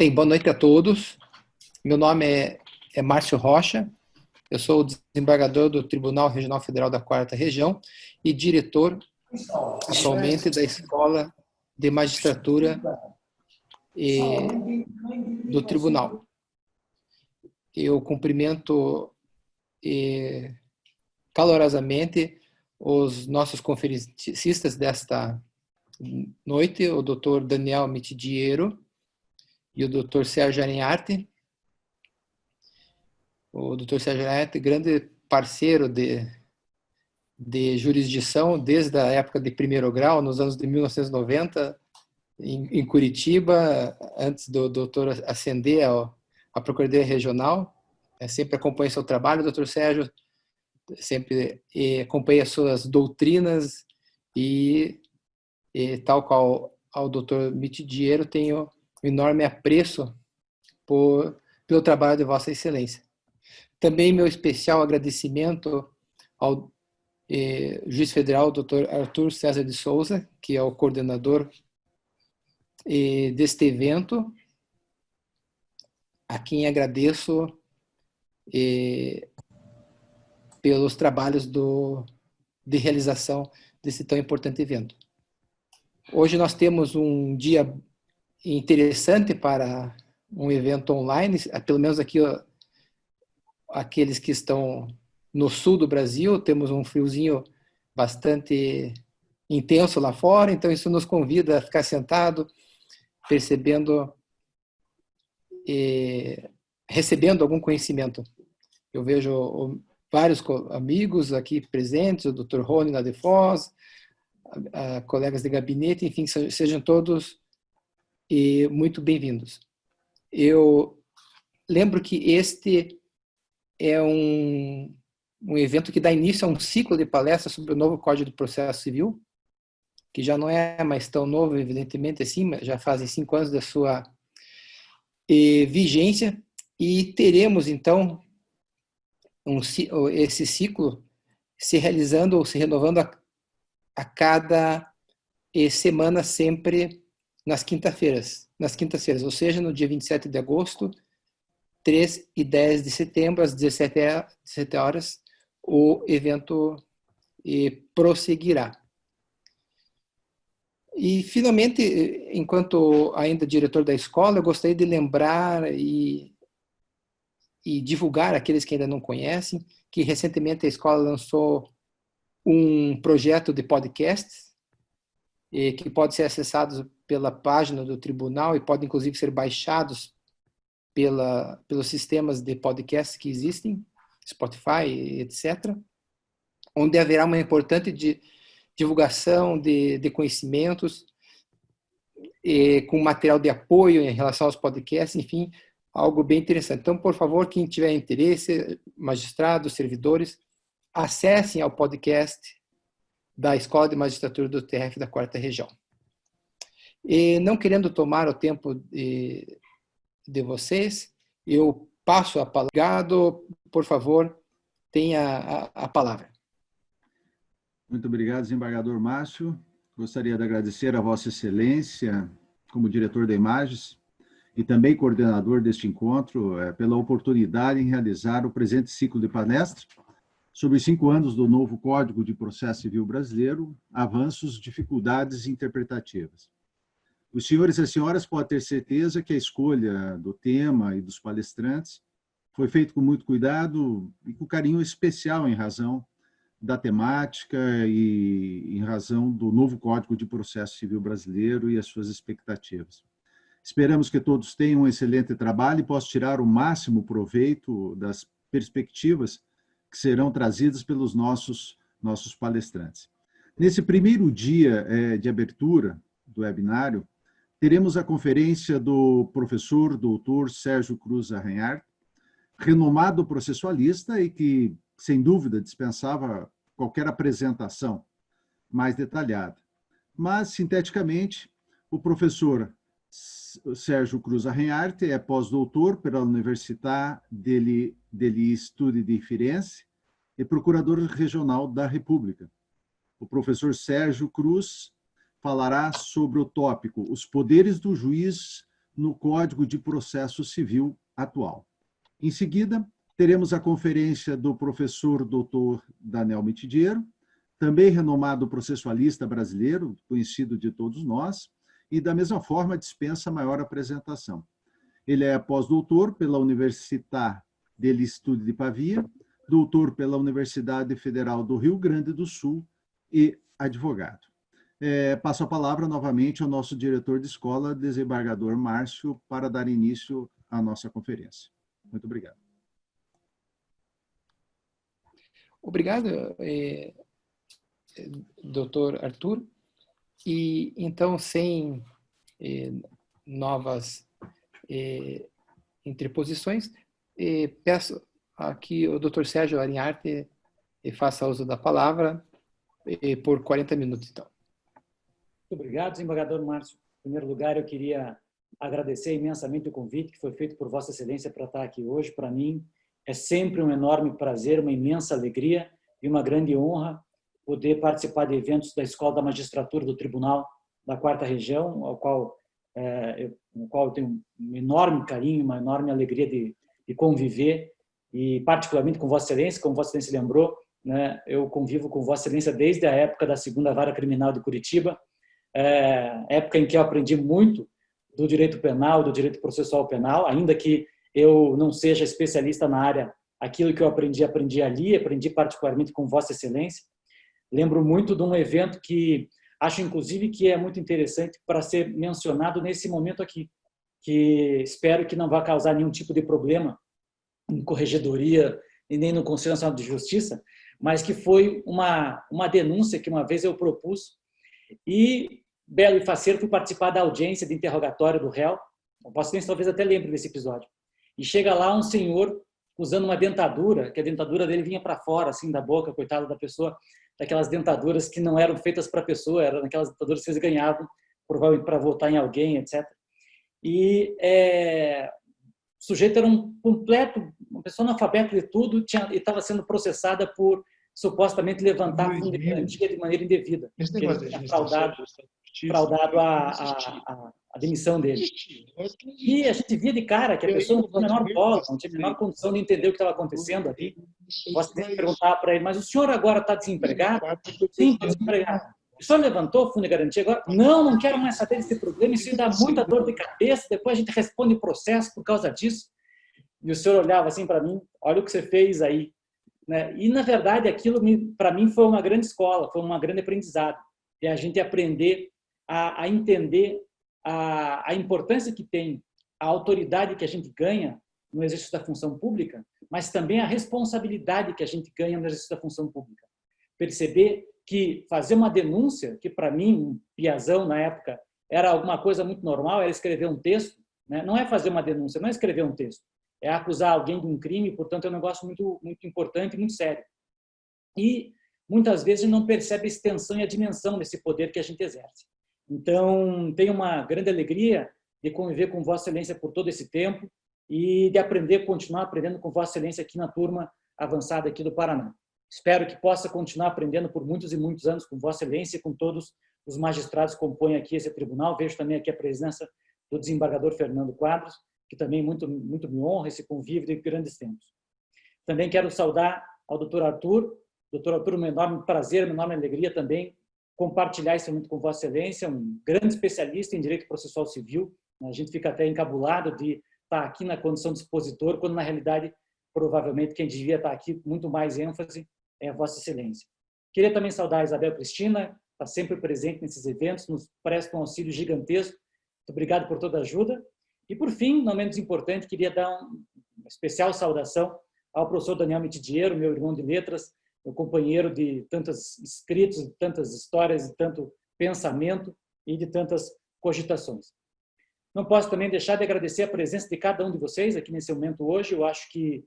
Bem, boa noite a todos. Meu nome é Márcio Rocha. Eu sou o desembargador do Tribunal Regional Federal da 4ª Região e diretor atualmente da Escola de Magistratura do Tribunal. Eu cumprimento calorosamente os nossos conferencistas desta noite, o Dr. Daniel Mitidiero e o Dr. Sérgio Arenharte. O Dr. Sérgio Arenharte, grande parceiro de jurisdição desde a época de primeiro grau, nos anos de 1990, em Curitiba, antes do doutor ascender à Procuradoria Regional. Sempre acompanho seu trabalho, doutor Sérgio, sempre acompanho as suas doutrinas e tal qual ao doutor Mitidiero, tenho um enorme apreço pelo trabalho de Vossa Excelência. Também meu especial agradecimento ao juiz federal, Dr. Arthur César de Souza, que é o coordenador deste evento, a quem agradeço pelos trabalhos de realização desse tão importante evento. Hoje nós temos um dia interessante para um evento online, pelo menos aqui aqueles que estão no sul do Brasil, temos um friozinho bastante intenso lá fora, então isso nos convida a ficar sentado, percebendo recebendo algum conhecimento. Eu vejo vários amigos aqui presentes, o Dr. Rony lá de Foz, colegas de gabinete, enfim, sejam todos muito bem-vindos. Eu lembro que este é um evento que dá início a um ciclo de palestras sobre o novo Código de Processo Civil, que já não é mais tão novo, evidentemente, assim, mas já fazem 5 anos da sua vigência, e teremos, então, esse ciclo se realizando ou se renovando a cada semana, sempre nas quintas-feiras, ou seja, no dia 27 de agosto, 3 e 10 de setembro, às 17 horas, o evento prosseguirá. E, finalmente, enquanto ainda diretor da escola, eu gostaria de lembrar e divulgar aqueles que ainda não conhecem, que recentemente a escola lançou um projeto de podcast, que pode ser acessado pela página do tribunal e pode, inclusive, ser baixados pelos sistemas de podcast que existem, Spotify, etc., onde haverá uma importante divulgação de conhecimentos, com material de apoio em relação aos podcasts, enfim, algo bem interessante. Então, por favor, quem tiver interesse, magistrados, servidores, acessem ao podcast da Escola de Magistratura do TRF da 4ª Região. E, não querendo tomar o tempo de vocês, eu passo a palavra. Obrigado, por favor, tenha a palavra. Muito obrigado, desembargador Márcio. Gostaria de agradecer a Vossa Excelência, como diretor da Imagens, e também coordenador deste encontro, pela oportunidade em realizar o presente ciclo de palestras sobre os 5 anos do novo Código de Processo Civil Brasileiro, avanços, dificuldades interpretativas. Os senhores e as senhoras podem ter certeza que a escolha do tema e dos palestrantes foi feita com muito cuidado e com carinho especial em razão da temática e em razão do novo Código de Processo Civil Brasileiro e as suas expectativas. Esperamos que todos tenham um excelente trabalho e possam tirar o máximo proveito das perspectivas que serão trazidas pelos nossos palestrantes. Nesse primeiro dia de abertura do webinário, teremos a conferência do professor doutor Sérgio Cruz Arranharte, renomado processualista e que, sem dúvida, dispensava qualquer apresentação mais detalhada. Mas, sinteticamente, o professor Sérgio Cruz Arranharte é pós-doutor pela Università degli Studi di Firenze e procurador regional da República. O professor Sérgio Cruz falará sobre o tópico Os poderes do juiz no Código de Processo Civil atual. Em seguida, teremos a conferência do professor Dr. Daniel Mitidiero, também renomado processualista brasileiro, conhecido de todos nós, e da mesma forma dispensa maior apresentação. Ele é pós-doutor pela Universitat de l'Estudi de Pavia, doutor pela Universidade Federal do Rio Grande do Sul e advogado. Passo a palavra novamente ao nosso diretor de escola, desembargador Márcio, para dar início à nossa conferência. Muito obrigado. Obrigado, doutor Arthur. E então, sem novas interposições, peço aqui o doutor Sérgio Arinharte faça uso da palavra por 40 minutos, então. Muito obrigado, desembargador Márcio. Em primeiro lugar, eu queria agradecer imensamente o convite que foi feito por Vossa Excelência para estar aqui hoje. Para mim, é sempre um enorme prazer, uma imensa alegria e uma grande honra poder participar de eventos da Escola da Magistratura do Tribunal da 4ª Região, ao qual eu tenho um enorme carinho, uma enorme alegria de conviver, e particularmente com Vossa Excelência, como Vossa Excelência lembrou, né, eu convivo com Vossa Excelência desde a época da 2ª Vara Criminal de Curitiba, época em que eu aprendi muito do direito penal, do direito processual penal, ainda que eu não seja especialista na área, aquilo que eu aprendi ali, aprendi particularmente com Vossa Excelência. Lembro muito de um evento que acho, inclusive, que é muito interessante para ser mencionado nesse momento aqui, que espero que não vá causar nenhum tipo de problema em corregedoria e nem no Conselho Nacional de Justiça, mas que foi uma denúncia que uma vez eu propus e, belo e faceiro, fui participar da audiência de interrogatório do réu. O Vossa Excelência talvez até lembre desse episódio. E chega lá um senhor usando uma dentadura, que a dentadura dele vinha para fora, assim, da boca, coitado da pessoa, daquelas dentaduras que não eram feitas para a pessoa, eram aquelas dentaduras que eles ganhavam, provavelmente para votar em alguém, etc. E o sujeito era uma pessoa analfabeta de tudo, e estava sendo processada por supostamente levantar fundo de garantia de maneira indevida. Ele tinha fraudado a demissão dele. E a gente via de cara que a pessoa não tinha a menor bola, não tinha a menor condição de entender o que estava acontecendo ali. Posso perguntar para ele, mas o senhor agora está desempregado? Sim, estou desempregado. O senhor levantou o fundo de garantia agora? Não quero mais saber desse problema, isso dá muita dor de cabeça, depois a gente responde o processo por causa disso. E o senhor olhava assim para mim, olha o que você fez aí. E, na verdade, aquilo, para mim, foi uma grande escola, foi uma grande aprendizado. E a gente aprender a entender a importância que tem a autoridade que a gente ganha no exercício da função pública, mas também a responsabilidade que a gente ganha no exercício da função pública. Perceber que fazer uma denúncia, que para mim, um piazão na época, era alguma coisa muito normal, era escrever um texto, né? Não é fazer uma denúncia, não é escrever um texto, é acusar alguém de um crime, portanto é um negócio muito, muito importante e muito sério. E muitas vezes não percebe a extensão e a dimensão desse poder que a gente exerce. Então, tenho uma grande alegria de conviver com Vossa Excelência por todo esse tempo e de continuar aprendendo com Vossa Excelência aqui na turma avançada aqui do Paraná. Espero que possa continuar aprendendo por muitos e muitos anos com Vossa Excelência e com todos os magistrados que compõem aqui esse tribunal. Vejo também aqui a presença do desembargador Fernando Quadros, que também muito me honra esse convívio de grandes tempos. Também quero saudar ao doutor Arthur. Doutor Arthur, um enorme prazer, uma enorme alegria também compartilhar esse momento com Vossa Excelência, um grande especialista em direito processual civil. A gente fica até encabulado de estar aqui na condição de expositor, quando na realidade, provavelmente, quem devia estar aqui com muito mais ênfase é a Vossa Excelência. Queria também saudar a Isabel Cristina, está sempre presente nesses eventos, nos presta um auxílio gigantesco. Muito obrigado por toda a ajuda. E, por fim, não menos importante, queria dar uma especial saudação ao professor Daniel Mitidiero, meu irmão de letras, meu companheiro de tantos escritos, de tantas histórias, de tanto pensamento e de tantas cogitações. Não posso também deixar de agradecer a presença de cada um de vocês aqui nesse momento hoje. Eu acho que,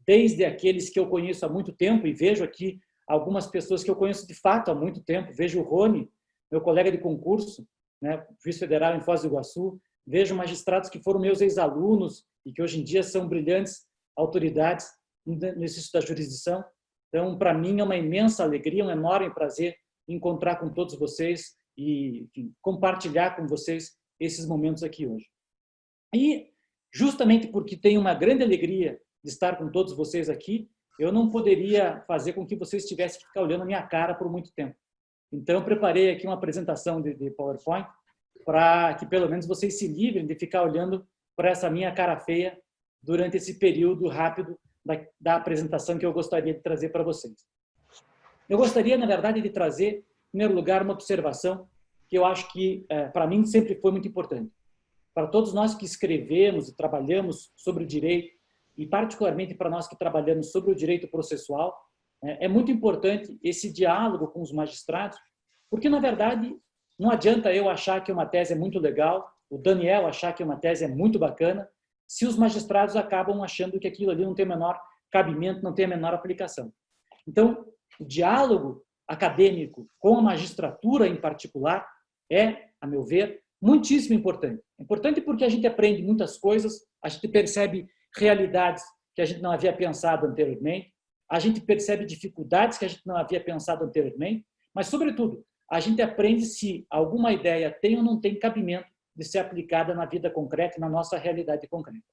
desde aqueles que eu conheço há muito tempo, e vejo aqui algumas pessoas que eu conheço de fato há muito tempo, vejo o Rony, meu colega de concurso, né, juiz federal em Foz do Iguaçu, vejo magistrados que foram meus ex-alunos e que hoje em dia são brilhantes autoridades no exercício da jurisdição. Então, para mim, é uma imensa alegria, um enorme prazer encontrar com todos vocês e, enfim, compartilhar com vocês esses momentos aqui hoje. E, justamente porque tenho uma grande alegria de estar com todos vocês aqui, eu não poderia fazer com que vocês tivessem que ficar olhando a minha cara por muito tempo. Então, eu preparei aqui uma apresentação de PowerPoint para que, pelo menos, vocês se livrem de ficar olhando para essa minha cara feia durante esse período rápido da apresentação que eu gostaria de trazer para vocês. Eu gostaria, na verdade, de trazer, em primeiro lugar, uma observação que eu acho que, para mim, sempre foi muito importante. Para todos nós que escrevemos e trabalhamos sobre o direito, e particularmente para nós que trabalhamos sobre o direito processual, é muito importante esse diálogo com os magistrados, porque, na verdade, não adianta eu achar que uma tese é muito legal, o Daniel achar que uma tese é muito bacana, se os magistrados acabam achando que aquilo ali não tem o menor cabimento, não tem a menor aplicação. Então, o diálogo acadêmico com a magistratura em particular é, a meu ver, muitíssimo importante. Importante porque a gente aprende muitas coisas, a gente percebe realidades que a gente não havia pensado anteriormente, a gente percebe dificuldades que a gente não havia pensado anteriormente, mas, sobretudo, a gente aprende se alguma ideia tem ou não tem cabimento de ser aplicada na vida concreta e na nossa realidade concreta.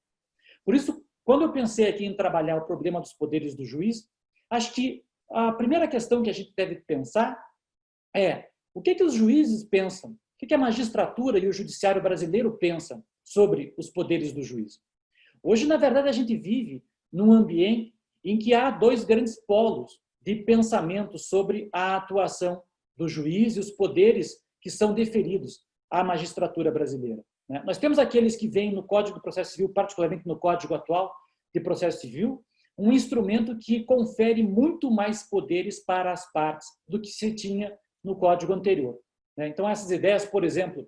Por isso, quando eu pensei aqui em trabalhar o problema dos poderes do juiz, acho que a primeira questão que a gente deve pensar é o que os juízes pensam, o que a magistratura e o judiciário brasileiro pensam sobre os poderes do juiz. Hoje, na verdade, a gente vive num ambiente em que há dois grandes polos de pensamento sobre a atuação do juiz e os poderes que são deferidos à magistratura brasileira. Nós temos aqueles que veem no Código do Processo Civil, particularmente no Código atual de Processo Civil, um instrumento que confere muito mais poderes para as partes do que se tinha no Código anterior. Então, essas ideias, por exemplo,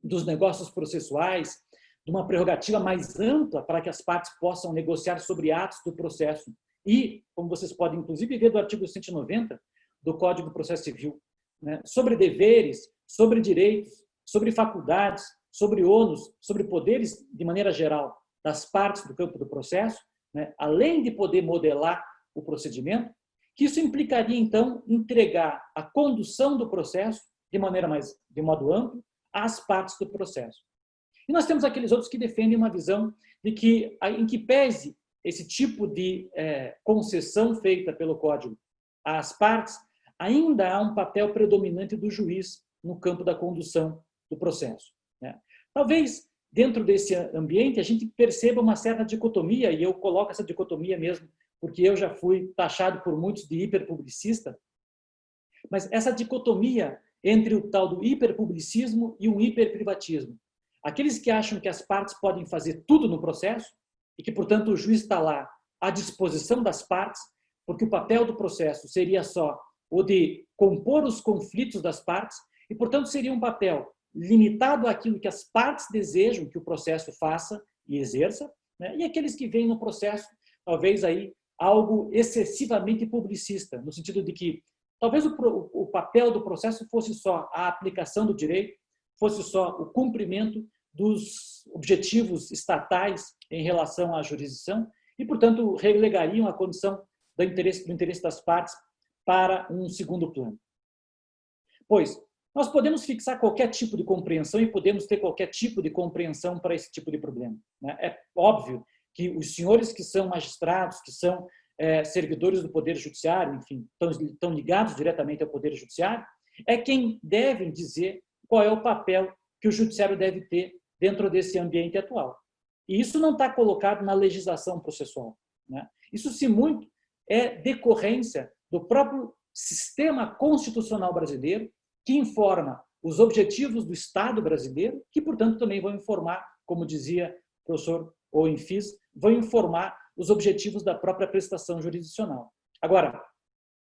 dos negócios processuais, de uma prerrogativa mais ampla para que as partes possam negociar sobre atos do processo e, como vocês podem, inclusive, ver do artigo 190 do Código do Processo Civil, sobre deveres, sobre direitos, sobre faculdades, sobre ônus, sobre poderes, de maneira geral, das partes do campo do processo, além de poder modelar o procedimento, que isso implicaria, então, entregar a condução do processo de modo amplo às partes do processo. E nós temos aqueles outros que defendem uma visão de que, em que pese esse tipo de concessão feita pelo Código às partes, ainda há um papel predominante do juiz no campo da condução do processo. Talvez, dentro desse ambiente, a gente perceba uma certa dicotomia, e eu coloco essa dicotomia mesmo, porque eu já fui taxado por muitos de hiperpublicista, mas essa dicotomia entre o tal do hiperpublicismo e o hiperprivatismo. Aqueles que acham que as partes podem fazer tudo no processo e que, portanto, o juiz está lá à disposição das partes, porque o papel do processo seria só o de compor os conflitos das partes e, portanto, seria um papel limitado àquilo que as partes desejam que o processo faça e exerça, e aqueles que veem no processo, talvez aí algo excessivamente publicista, no sentido de que talvez o papel do processo fosse só a aplicação do direito, fosse só o cumprimento dos objetivos estatais em relação à jurisdição e, portanto, relegariam a condição do interesse das partes para um segundo plano. Pois, nós podemos fixar qualquer tipo de compreensão e podemos ter qualquer tipo de compreensão para esse tipo de problema. É óbvio que os senhores que são magistrados, que são servidores do Poder Judiciário, enfim, estão ligados diretamente ao Poder Judiciário, é quem devem dizer qual é o papel que o Judiciário deve ter dentro desse ambiente atual. E isso não está colocado na legislação processual. Isso, se muito, é decorrência do próprio sistema constitucional brasileiro, que informa os objetivos do Estado brasileiro, que, portanto, também vão informar, como dizia o professor Oenfis, vão informar os objetivos da própria prestação jurisdicional. Agora,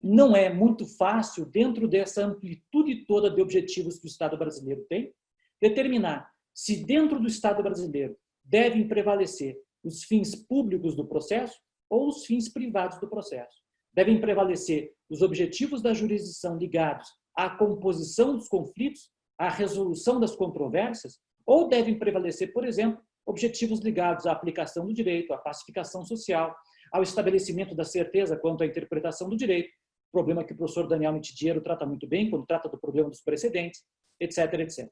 não é muito fácil, dentro dessa amplitude toda de objetivos que o Estado brasileiro tem, determinar se dentro do Estado brasileiro devem prevalecer os fins públicos do processo ou os fins privados do processo. Devem prevalecer os objetivos da jurisdição ligados à composição dos conflitos, à resolução das controvérsias, ou devem prevalecer, por exemplo, objetivos ligados à aplicação do direito, à pacificação social, ao estabelecimento da certeza quanto à interpretação do direito, problema que o professor Daniel Mitidiero trata muito bem quando trata do problema dos precedentes, etc, etc.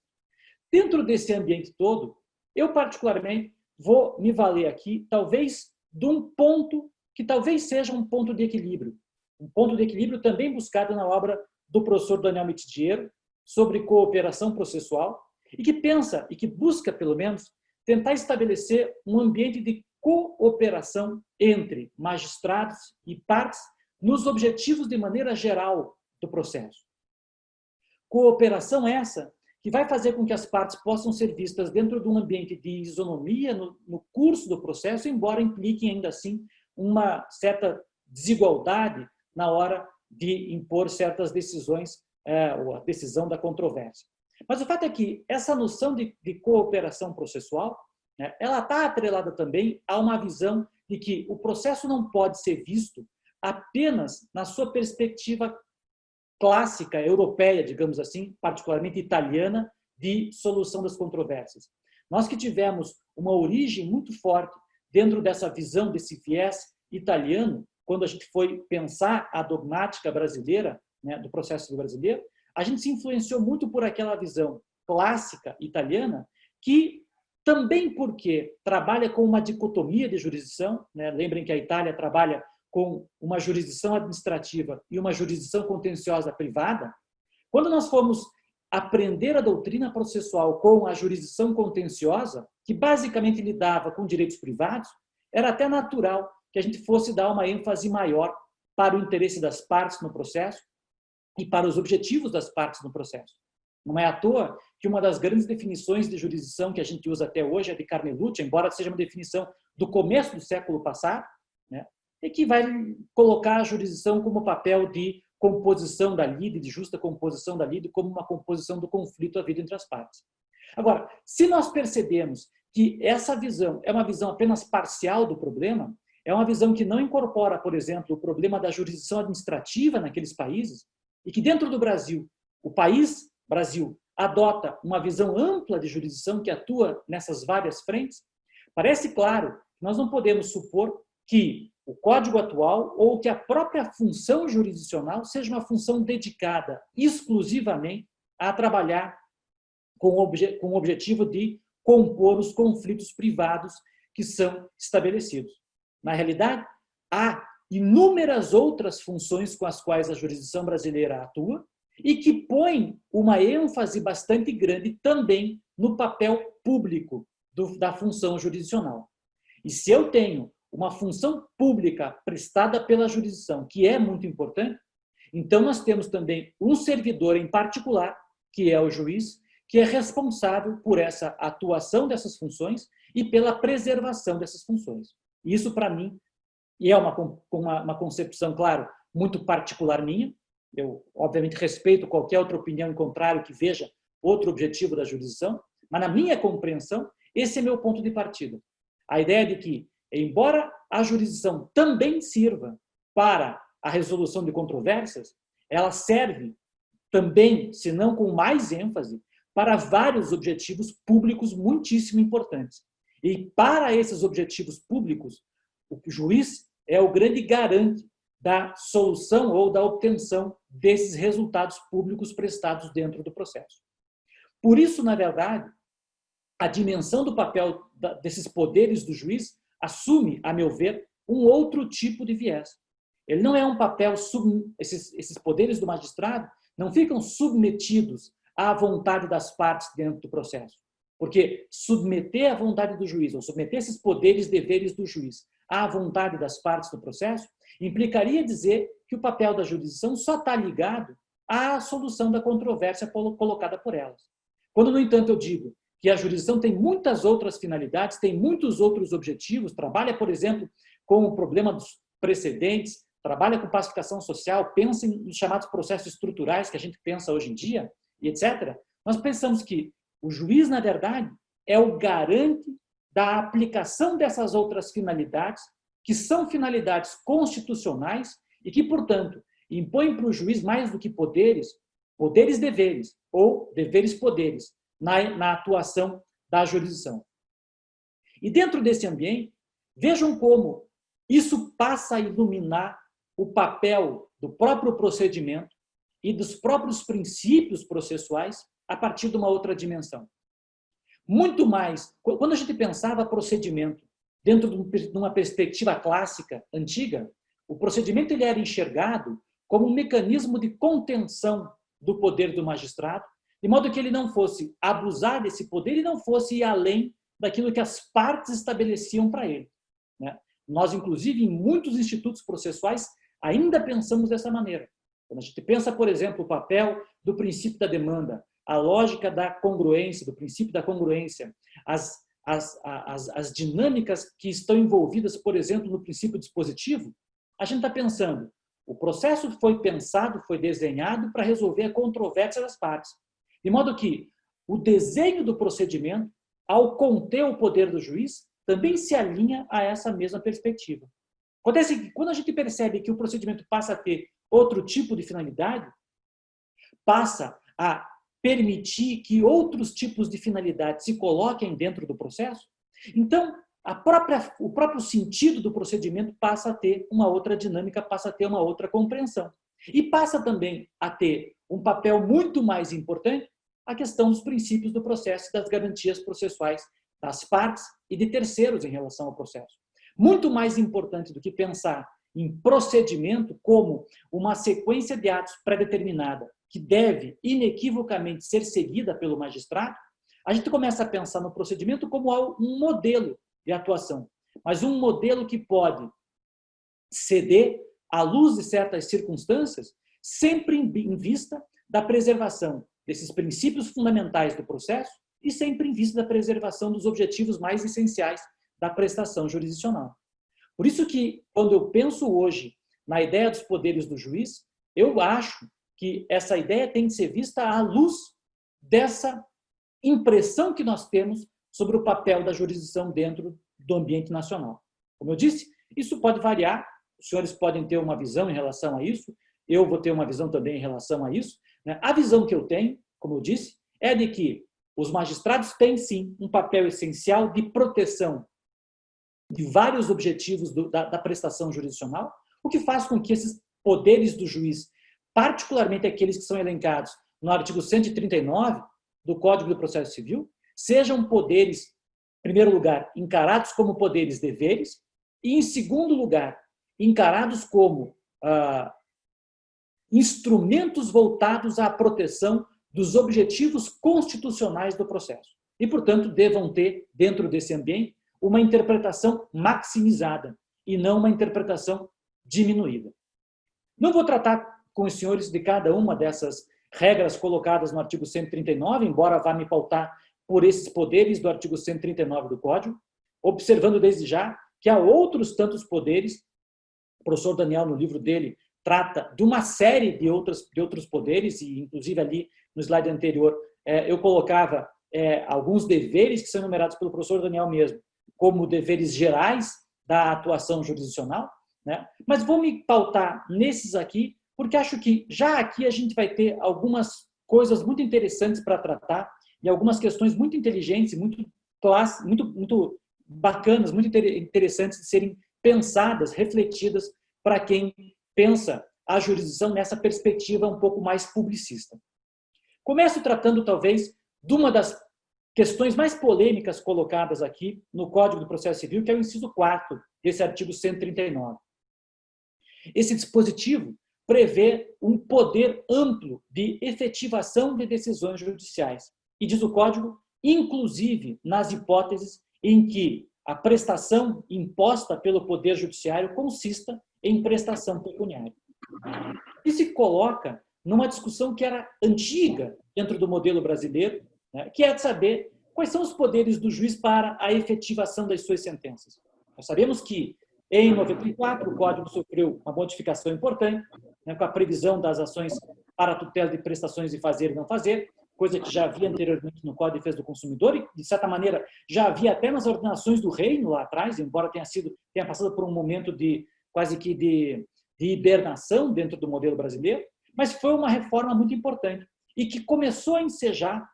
Dentro desse ambiente todo, eu particularmente vou me valer aqui, talvez, de um ponto que talvez seja um ponto de equilíbrio. Um ponto de equilíbrio também buscado na obra do professor Daniel Mitidiero, sobre cooperação processual, e que pensa, e que busca, pelo menos, tentar estabelecer um ambiente de cooperação entre magistrados e partes nos objetivos de maneira geral do processo. Cooperação essa que vai fazer com que as partes possam ser vistas dentro de um ambiente de isonomia no curso do processo, embora impliquem ainda assim uma certa desigualdade na hora de impor certas decisões, ou a decisão da controvérsia. Mas o fato é que essa noção de cooperação processual, né, ela está atrelada também a uma visão de que o processo não pode ser visto apenas na sua perspectiva clássica, europeia, digamos assim, particularmente italiana, de solução das controvérsias. Nós que tivemos uma origem muito forte dentro dessa visão, desse viés italiano, quando a gente foi pensar a dogmática brasileira, né, do processo civil brasileiro, a gente se influenciou muito por aquela visão clássica italiana, que também porque trabalha com uma dicotomia de jurisdição, né? Lembrem que a Itália trabalha com uma jurisdição administrativa e uma jurisdição contenciosa privada. Quando nós fomos aprender a doutrina processual com a jurisdição contenciosa, que basicamente lidava com direitos privados, era até natural que a gente fosse dar uma ênfase maior para o interesse das partes no processo e para os objetivos das partes no processo. Não é à toa que uma das grandes definições de jurisdição que a gente usa até hoje é de Carnelucci, embora seja uma definição do começo do século passado, né, e que vai colocar a jurisdição como papel de composição da lide, de justa composição da lide, como uma composição do conflito havido entre as partes. Agora, se nós percebemos que essa visão é uma visão apenas parcial do problema, é uma visão que não incorpora, por exemplo, o problema da jurisdição administrativa naqueles países, e que dentro do Brasil, o país Brasil adota uma visão ampla de jurisdição que atua nessas várias frentes, parece claro que nós não podemos supor que o Código atual ou que a própria função jurisdicional seja uma função dedicada exclusivamente a trabalhar com o objetivo de compor os conflitos privados que são estabelecidos. Na realidade, há inúmeras outras funções com as quais a jurisdição brasileira atua e que põem uma ênfase bastante grande também no papel público da função jurisdicional. E se eu tenho uma função pública prestada pela jurisdição, que é muito importante, então nós temos também um servidor em particular, que é o juiz, que é responsável por essa atuação dessas funções e pela preservação dessas funções. Isso, para mim, e é uma concepção, claro, muito particular minha. Eu, obviamente, respeito qualquer outra opinião em contrário que veja outro objetivo da jurisdição, mas, na minha compreensão, esse é meu ponto de partida. A ideia de que, embora a jurisdição também sirva para a resolução de controvérsias, ela serve também, se não com mais ênfase, para vários objetivos públicos muitíssimo importantes. E para esses objetivos públicos, o juiz é o grande garante da solução ou da obtenção desses resultados públicos prestados dentro do processo. Por isso, na verdade, a dimensão do papel desses poderes do juiz assume, a meu ver, um outro tipo de viés. Ele não é um papel, esses poderes do magistrado não ficam submetidos à vontade das partes dentro do processo. Porque submeter a vontade do juiz, ou submeter esses poderes e deveres do juiz à vontade das partes do processo, implicaria dizer que o papel da jurisdição só está ligado à solução da controvérsia colocada por elas. Quando, no entanto, eu digo que a jurisdição tem muitas outras finalidades, tem muitos outros objetivos, trabalha, por exemplo, com o problema dos precedentes, trabalha com pacificação social, pensa em chamados processos estruturais que a gente pensa hoje em dia, e etc., nós pensamos que o juiz, na verdade, é o garante da aplicação dessas outras finalidades, que são finalidades constitucionais e que, portanto, impõem para o juiz mais do que poderes, poderes-deveres ou deveres-poderes na atuação da jurisdição. E dentro desse ambiente, vejam como isso passa a iluminar o papel do próprio procedimento e dos próprios princípios processuais a partir de uma outra dimensão. muito mais. Quando a gente pensava procedimento dentro de uma perspectiva clássica, antiga, o procedimento ele era enxergado como um mecanismo de contenção do poder do magistrado, de modo que ele não fosse abusar desse poder e não fosse ir além daquilo que as partes estabeleciam para ele. Né? Nós, inclusive, em muitos institutos processuais, ainda pensamos dessa maneira. Quando a gente pensa, por exemplo, o papel do princípio da demanda, a lógica da congruência, do princípio da congruência, as dinâmicas que estão envolvidas, por exemplo, no princípio dispositivo, a gente está pensando, o processo foi pensado, foi desenhado para resolver a controvérsia das partes. De modo que o desenho do procedimento, ao conter o poder do juiz, também se alinha a essa mesma perspectiva. Acontece que quando a gente percebe que o procedimento passa a ter outro tipo de finalidade, passa a permitir que outros tipos de finalidade se coloquem dentro do processo, então o próprio sentido do procedimento passa a ter uma outra dinâmica, passa a ter uma outra compreensão. E passa também a ter um papel muito mais importante a questão dos princípios do processo e das garantias processuais das partes e de terceiros em relação ao processo. Muito mais importante do que pensar em procedimento como uma sequência de atos pré-determinada que deve inequivocamente ser seguida pelo magistrado, a gente começa a pensar no procedimento como um modelo de atuação, mas um modelo que pode ceder à luz de certas circunstâncias, sempre em vista da preservação desses princípios fundamentais do processo e sempre em vista da preservação dos objetivos mais essenciais da prestação jurisdicional. Por isso que, quando eu penso hoje na ideia dos poderes do juiz, eu acho que essa ideia tem que ser vista à luz dessa impressão que nós temos sobre o papel da jurisdição dentro do ambiente nacional. Como eu disse, isso pode variar, os senhores podem ter uma visão em relação a isso, eu vou ter uma visão também em relação a isso. A visão que eu tenho, como eu disse, é de que os magistrados têm, sim, um papel essencial de proteção de vários objetivos da prestação jurisdicional, o que faz com que esses poderes do juiz, particularmente aqueles que são elencados no artigo 139 do Código do Processo Civil, sejam poderes, em primeiro lugar, encarados como poderes deveres e, em segundo lugar, encarados como instrumentos voltados à proteção dos objetivos constitucionais do processo. E, portanto, devam ter, dentro desse ambiente, uma interpretação maximizada e não uma interpretação diminuída. Não vou tratar com os senhores de cada uma dessas regras colocadas no artigo 139, embora vá me pautar por esses poderes do artigo 139 do Código, observando desde já que há outros tantos poderes. O professor Daniel, no livro dele, trata de uma série de outros poderes, e inclusive ali no slide anterior eu colocava alguns deveres que são enumerados pelo professor Daniel mesmo, como deveres gerais da atuação jurisdicional, né? Mas vou me pautar nesses aqui, porque acho que já aqui a gente vai ter algumas coisas muito interessantes para tratar e algumas questões muito inteligentes, muito bacanas, muito interessantes de serem pensadas, refletidas para quem pensa a jurisdição nessa perspectiva um pouco mais publicista. Começo tratando, talvez, de uma das questões mais polêmicas colocadas aqui no Código do Processo Civil, que é o inciso 4 desse artigo 139. Esse dispositivo prevê um poder amplo de efetivação de decisões judiciais. E diz o Código, inclusive nas hipóteses em que a prestação imposta pelo Poder Judiciário consista em prestação pecuniária. E se coloca numa discussão que era antiga dentro do modelo brasileiro, né, que é de saber quais são os poderes do juiz para a efetivação das suas sentenças. Nós sabemos que, em 94, o Código sofreu uma modificação importante, né, com a previsão das ações para a tutela de prestações de fazer e não fazer, coisa que já havia anteriormente no Código de Defesa do Consumidor e, de certa maneira, já havia até nas ordenações do reino lá atrás, embora tenha passado por um momento de quase que de hibernação dentro do modelo brasileiro, mas foi uma reforma muito importante e que começou a ensejar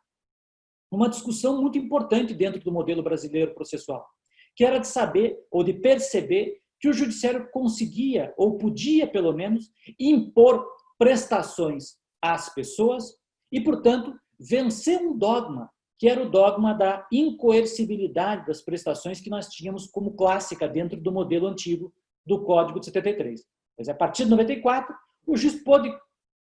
uma discussão muito importante dentro do modelo brasileiro processual, que era de saber ou de perceber que o judiciário conseguia, ou podia, pelo menos, impor prestações às pessoas e, portanto, vencer um dogma que era o dogma da incoercibilidade das prestações que nós tínhamos como clássica dentro do modelo antigo do Código de 73. Mas a partir de 94, o juiz pôde,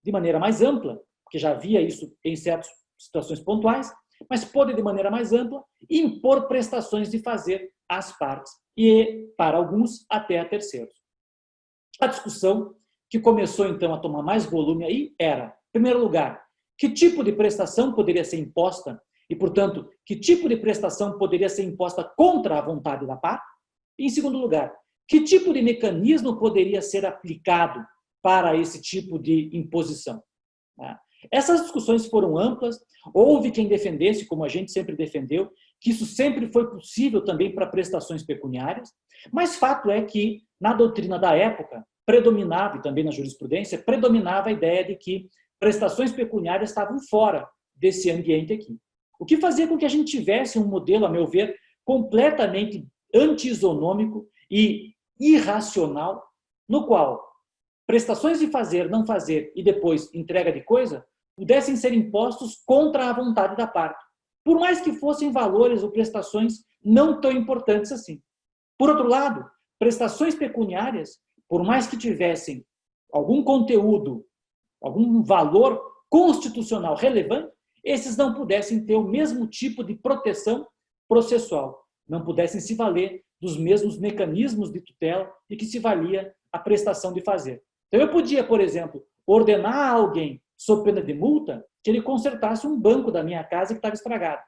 de maneira mais ampla, porque já havia isso em certas situações pontuais, mas pôde, de maneira mais ampla, impor prestações de fazer às partes e, para alguns, até a terceiros. A discussão que começou, então, a tomar mais volume aí era, em primeiro lugar, que tipo de prestação poderia ser imposta e, portanto, que tipo de prestação poderia ser imposta contra a vontade da parte? E, em segundo lugar, que tipo de mecanismo poderia ser aplicado para esse tipo de imposição? Essas discussões foram amplas, houve quem defendesse, como a gente sempre defendeu, que isso sempre foi possível também para prestações pecuniárias, mas fato é que, na doutrina da época, predominava, e também na jurisprudência, predominava a ideia de que prestações pecuniárias estavam fora desse ambiente aqui. O que fazia com que a gente tivesse um modelo, a meu ver, completamente anti-isonômico e irracional, no qual prestações de fazer, não fazer e depois entrega de coisa pudessem ser impostos contra a vontade da parte, por mais que fossem valores ou prestações não tão importantes assim. Por outro lado, prestações pecuniárias, por mais que tivessem algum conteúdo, algum valor constitucional relevante, esses não pudessem ter o mesmo tipo de proteção processual, não pudessem se valer dos mesmos mecanismos de tutela de que se valia a prestação de fazer. Então, eu podia, por exemplo, ordenar a alguém, sob pena de multa, que ele consertasse um banco da minha casa que estava estragado.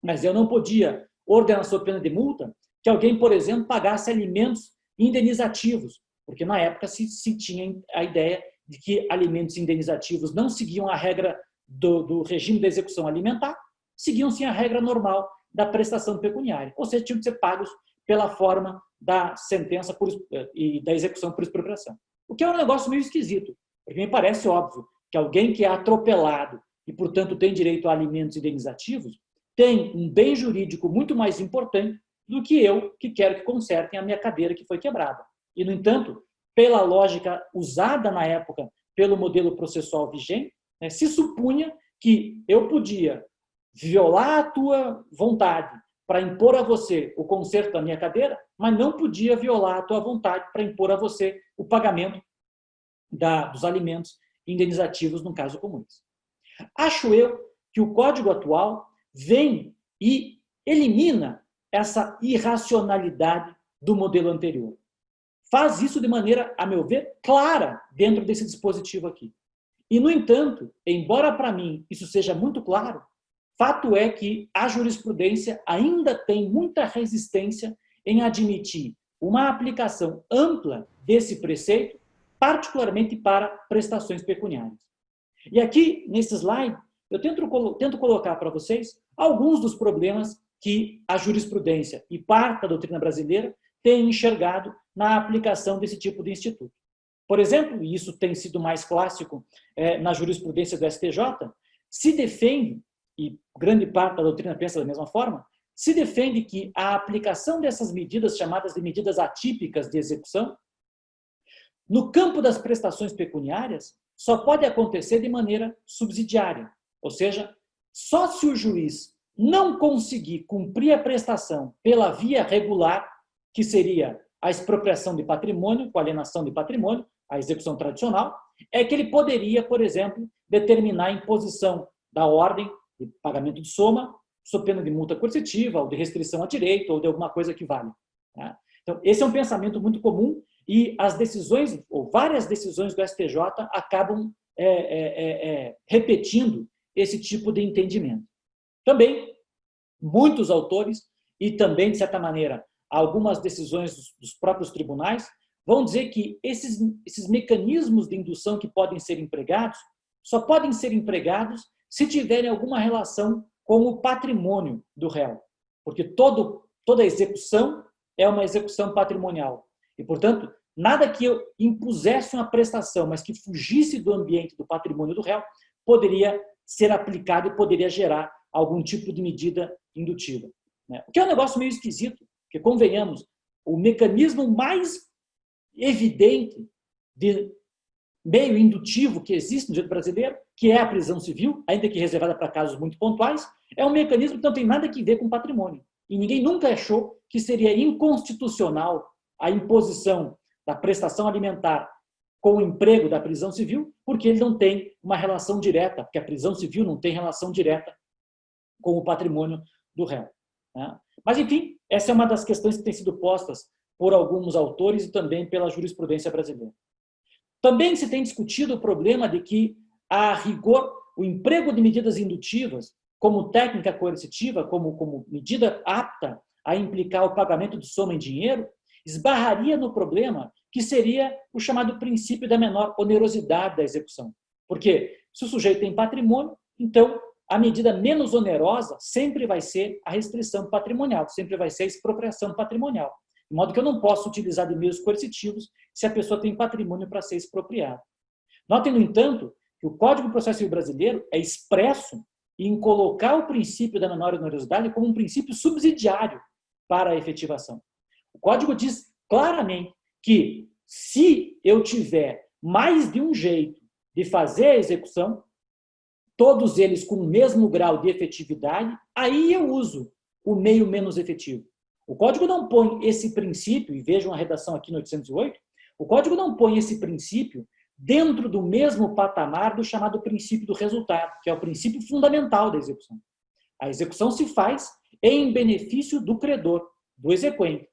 Mas eu não podia ordenar, sob pena de multa, que alguém, por exemplo, pagasse alimentos indenizativos, porque na época se tinha a ideia de que alimentos indenizativos não seguiam a regra do regime da execução alimentar, seguiam sim a regra normal da prestação pecuniária, ou seja, tinham que ser pagos pela forma da sentença e da execução por expropriação. O que é um negócio meio esquisito, porque me parece óbvio que alguém que é atropelado e, portanto, tem direito a alimentos indenizativos, tem um bem jurídico muito mais importante do que eu, que quero que consertem a minha cadeira que foi quebrada. E, no entanto, pela lógica usada na época pelo modelo processual vigente, se supunha que eu podia violar a tua vontade para impor a você o conserto da minha cadeira, mas não podia violar a tua vontade para impor a você o pagamento dos alimentos indenizativos, no caso como esse. Acho eu que o Código atual vem e elimina essa irracionalidade do modelo anterior. Faz isso de maneira, a meu ver, clara dentro desse dispositivo aqui. E, no entanto, embora para mim isso seja muito claro, fato é que a jurisprudência ainda tem muita resistência em admitir uma aplicação ampla desse preceito, particularmente para prestações pecuniárias. E aqui, nesse slide, eu tento colocar para vocês alguns dos problemas que a jurisprudência e parte da doutrina brasileira têm enxergado na aplicação desse tipo de instituto. Por exemplo, e isso tem sido mais clássico na jurisprudência do STJ, se defende, e grande parte da doutrina pensa da mesma forma, se defende que a aplicação dessas medidas, chamadas de medidas atípicas de execução, no campo das prestações pecuniárias, só pode acontecer de maneira subsidiária, ou seja, só se o juiz não conseguir cumprir a prestação pela via regular, que seria a expropriação de patrimônio, com alienação de patrimônio, a execução tradicional, é que ele poderia, por exemplo, determinar a imposição da ordem de pagamento de soma, sob pena de multa coercitiva, ou de restrição a direito, ou de alguma coisa que vale. Então, esse é um pensamento muito comum e as decisões, ou várias decisões do STJ, acabam repetindo esse tipo de entendimento. Também, muitos autores, e também, de certa maneira, algumas decisões dos próprios tribunais, vão dizer que esses mecanismos de indução que podem ser empregados, só podem ser empregados se tiverem alguma relação com o patrimônio do réu. Porque toda execução é uma execução patrimonial. E, portanto, nada que eu impusesse uma prestação, mas que fugisse do ambiente do patrimônio do réu, poderia ser aplicado e poderia gerar algum tipo de medida indutiva. O que é um negócio meio esquisito, porque, convenhamos, o mecanismo mais evidente de meio indutivo que existe no direito brasileiro, que é a prisão civil, ainda que reservada para casos muito pontuais, é um mecanismo que não tem nada a ver com patrimônio. E ninguém nunca achou que seria inconstitucional a imposição da prestação alimentar com o emprego da prisão civil, porque ele não tem uma relação direta, porque a prisão civil não tem relação direta com o patrimônio do réu. Né? Mas, enfim, essa é uma das questões que tem sido postas por alguns autores e também pela jurisprudência brasileira. Também se tem discutido o problema de que, a rigor, o emprego de medidas indutivas, como técnica coercitiva, como medida apta a implicar o pagamento de soma em dinheiro, esbarraria no problema que seria o chamado princípio da menor onerosidade da execução. Porque se o sujeito tem patrimônio, então a medida menos onerosa sempre vai ser a restrição patrimonial, sempre vai ser a expropriação patrimonial. De modo que eu não posso utilizar de meios coercitivos se a pessoa tem patrimônio para ser expropriado. Notem, no entanto, que o Código de Processo Civil brasileiro é expresso em colocar o princípio da menor onerosidade como um princípio subsidiário para a efetivação. O Código diz claramente que, se eu tiver mais de um jeito de fazer a execução, todos eles com o mesmo grau de efetividade, aí eu uso o meio menos efetivo. O Código não põe esse princípio, e vejam a redação aqui no 808, o Código não põe esse princípio dentro do mesmo patamar do chamado princípio do resultado, que é o princípio fundamental da execução. A execução se faz em benefício do credor, do exequente.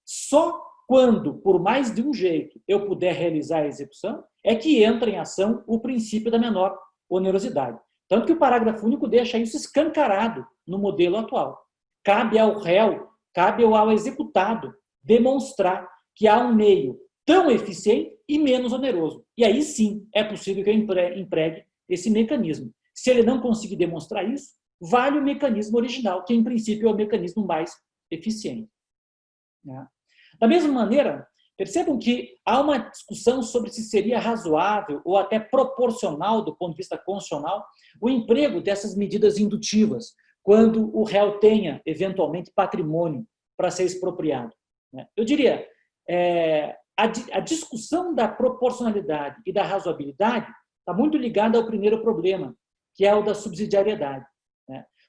Só quando, por mais de um jeito, eu puder realizar a execução, é que entra em ação o princípio da menor onerosidade. Tanto que o parágrafo único deixa isso escancarado no modelo atual. Cabe ao réu, cabe ao executado demonstrar que há um meio tão eficiente e menos oneroso. E aí sim é possível que eu empregue esse mecanismo. Se ele não conseguir demonstrar isso, vale o mecanismo original, que em princípio é o mecanismo mais eficiente. Da mesma maneira, percebam que há uma discussão sobre se seria razoável ou até proporcional, do ponto de vista constitucional, o emprego dessas medidas indutivas, quando o réu tenha, eventualmente, patrimônio para ser expropriado. Eu diria, a discussão da proporcionalidade e da razoabilidade está muito ligada ao primeiro problema, que é o da subsidiariedade.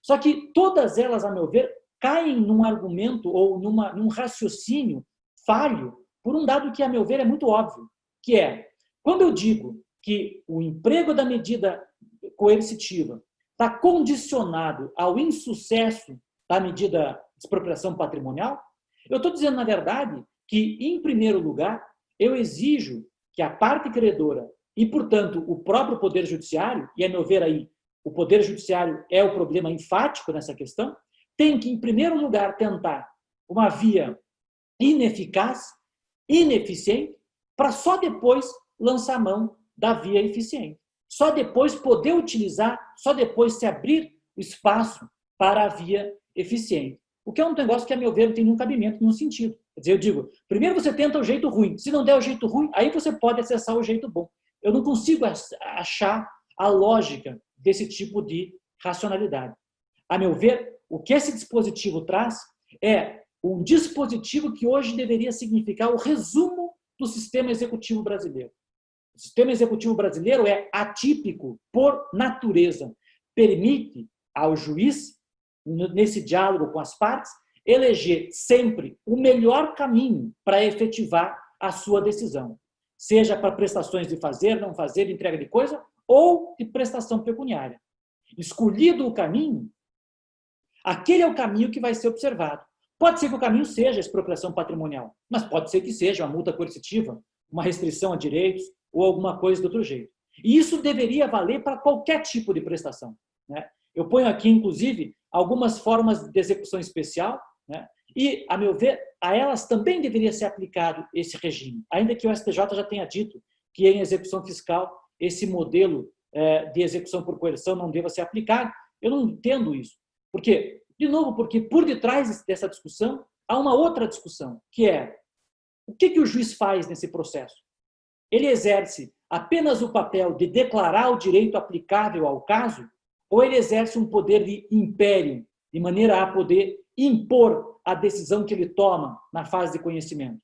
Só que todas elas, a meu ver, caem num argumento ou num raciocínio falho por um dado que, a meu ver, é muito óbvio, que é, quando eu digo que o emprego da medida coercitiva está condicionado ao insucesso da medida de expropriação patrimonial, eu estou dizendo, na verdade, que, em primeiro lugar, eu exijo que a parte credora e, portanto, o próprio Poder Judiciário, e, a meu ver, aí, o Poder Judiciário é o problema enfático nessa questão, tem que, em primeiro lugar, tentar uma via ineficaz, ineficiente, para só depois lançar mão da via eficiente. Só depois poder utilizar, só depois se abrir o espaço para a via eficiente. O que é um negócio que, a meu ver, não tem nenhum cabimento, nenhum sentido. Quer dizer, eu digo, primeiro você tenta o jeito ruim. Se não der o jeito ruim, aí você pode acessar o jeito bom. Eu não consigo achar a lógica desse tipo de racionalidade. A meu ver, o que esse dispositivo traz é um dispositivo que hoje deveria significar o resumo do sistema executivo brasileiro. O sistema executivo brasileiro é atípico por natureza. Permite ao juiz, nesse diálogo com as partes, eleger sempre o melhor caminho para efetivar a sua decisão. Seja para prestações de fazer, não fazer, de entrega de coisa, ou de prestação pecuniária. Escolhido o caminho, aquele é o caminho que vai ser observado. Pode ser que o caminho seja a expropriação patrimonial, mas pode ser que seja uma multa coercitiva, uma restrição a direitos ou alguma coisa do outro jeito. E isso deveria valer para qualquer tipo de prestação. Eu ponho aqui, inclusive, algumas formas de execução especial, e, a meu ver, a elas também deveria ser aplicado esse regime, ainda que o STJ já tenha dito que em execução fiscal esse modelo de execução por coerção não deva ser aplicado. Eu não entendo isso. Por quê? De novo, porque por detrás dessa discussão há uma outra discussão, que é o que o juiz faz nesse processo? Ele exerce apenas o papel de declarar o direito aplicável ao caso, ou ele exerce um poder de império, de maneira a poder impor a decisão que ele toma na fase de conhecimento?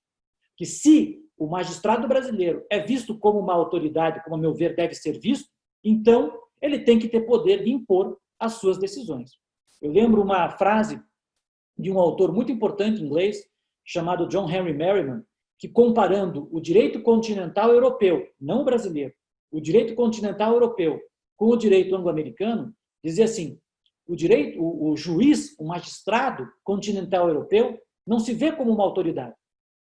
Que se o magistrado brasileiro é visto como uma autoridade, como, a meu ver, deve ser visto, então ele tem que ter poder de impor as suas decisões. Eu lembro uma frase de um autor muito importante inglês, chamado John Henry Merriman, que comparando o direito continental europeu, não o brasileiro, o direito continental europeu com o direito anglo-americano, dizia assim, o juiz, o magistrado continental europeu, não se vê como uma autoridade.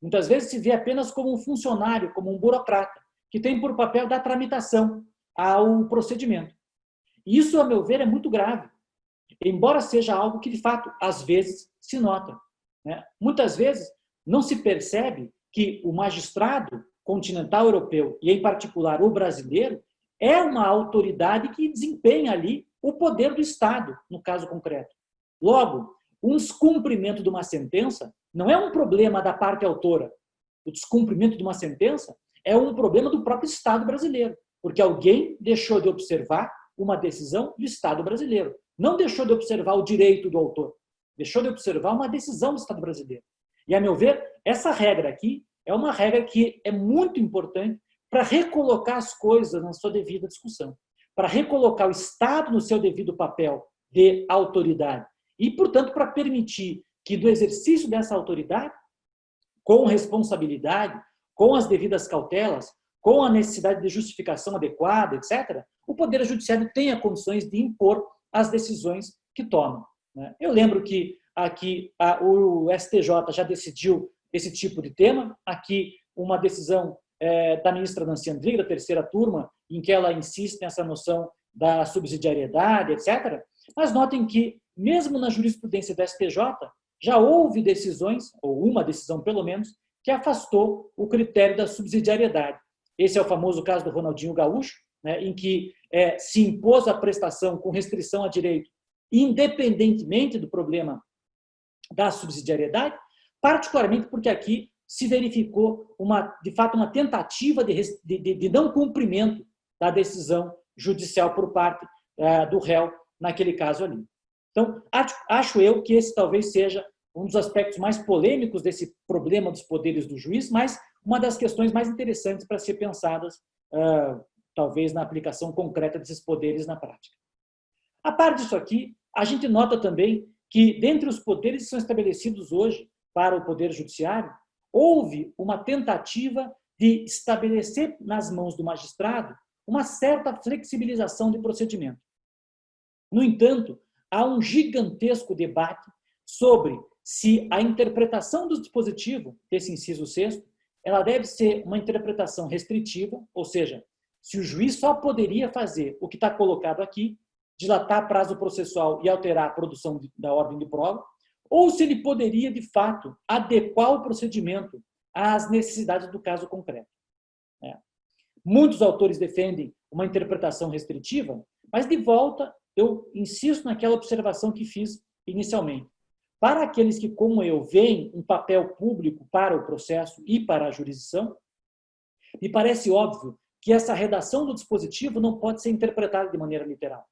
Muitas vezes se vê apenas como um funcionário, como um burocrata, que tem por papel dar tramitação ao procedimento. E isso, a meu ver, é muito grave, embora seja algo que, de fato, às vezes se nota. Muitas vezes não se percebe que o magistrado continental europeu, e em particular o brasileiro, é uma autoridade que desempenha ali o poder do Estado, no caso concreto. Logo, um descumprimento de uma sentença não é um problema da parte autora. O descumprimento de uma sentença é um problema do próprio Estado brasileiro, porque alguém deixou de observar uma decisão do Estado brasileiro. Não deixou de observar o direito do autor, deixou de observar uma decisão do Estado brasileiro. E, a meu ver, essa regra aqui é uma regra que é muito importante para recolocar as coisas na sua devida discussão, para recolocar o Estado no seu devido papel de autoridade e, portanto, para permitir que do exercício dessa autoridade, com responsabilidade, com as devidas cautelas, com a necessidade de justificação adequada, etc., o Poder Judiciário tenha condições de impor as decisões que toma. Eu lembro que aqui o STJ já decidiu esse tipo de tema, aqui uma decisão da ministra Nancy Andrighi, da terceira turma, em que ela insiste nessa noção da subsidiariedade, etc. Mas notem que, mesmo na jurisprudência do STJ, já houve decisões, ou uma decisão pelo menos, que afastou o critério da subsidiariedade. Esse é o famoso caso do Ronaldinho Gaúcho, em que se impôs a prestação com restrição a direito, independentemente do problema da subsidiariedade, particularmente porque aqui se verificou, de fato, uma tentativa de não cumprimento da decisão judicial por parte do réu naquele caso ali. Então, acho eu que esse talvez seja um dos aspectos mais polêmicos desse problema dos poderes do juiz, mas uma das questões mais interessantes para ser pensadas, talvez, na aplicação concreta desses poderes na prática. A par disso aqui, a gente nota também que, dentre os poderes que são estabelecidos hoje para o Poder Judiciário, houve uma tentativa de estabelecer nas mãos do magistrado uma certa flexibilização de procedimento. No entanto, há um gigantesco debate sobre se a interpretação do dispositivo desse inciso 6º, ela deve ser uma interpretação restritiva, ou seja, se o juiz só poderia fazer o que está colocado aqui, dilatar prazo processual e alterar a produção da ordem de prova, ou se ele poderia, de fato, adequar o procedimento às necessidades do caso concreto. Muitos autores defendem uma interpretação restritiva, mas, de volta, eu insisto naquela observação que fiz inicialmente. Para aqueles que, como eu, veem um papel público para o processo e para a jurisdição, me parece óbvio que essa redação do dispositivo não pode ser interpretada de maneira literal.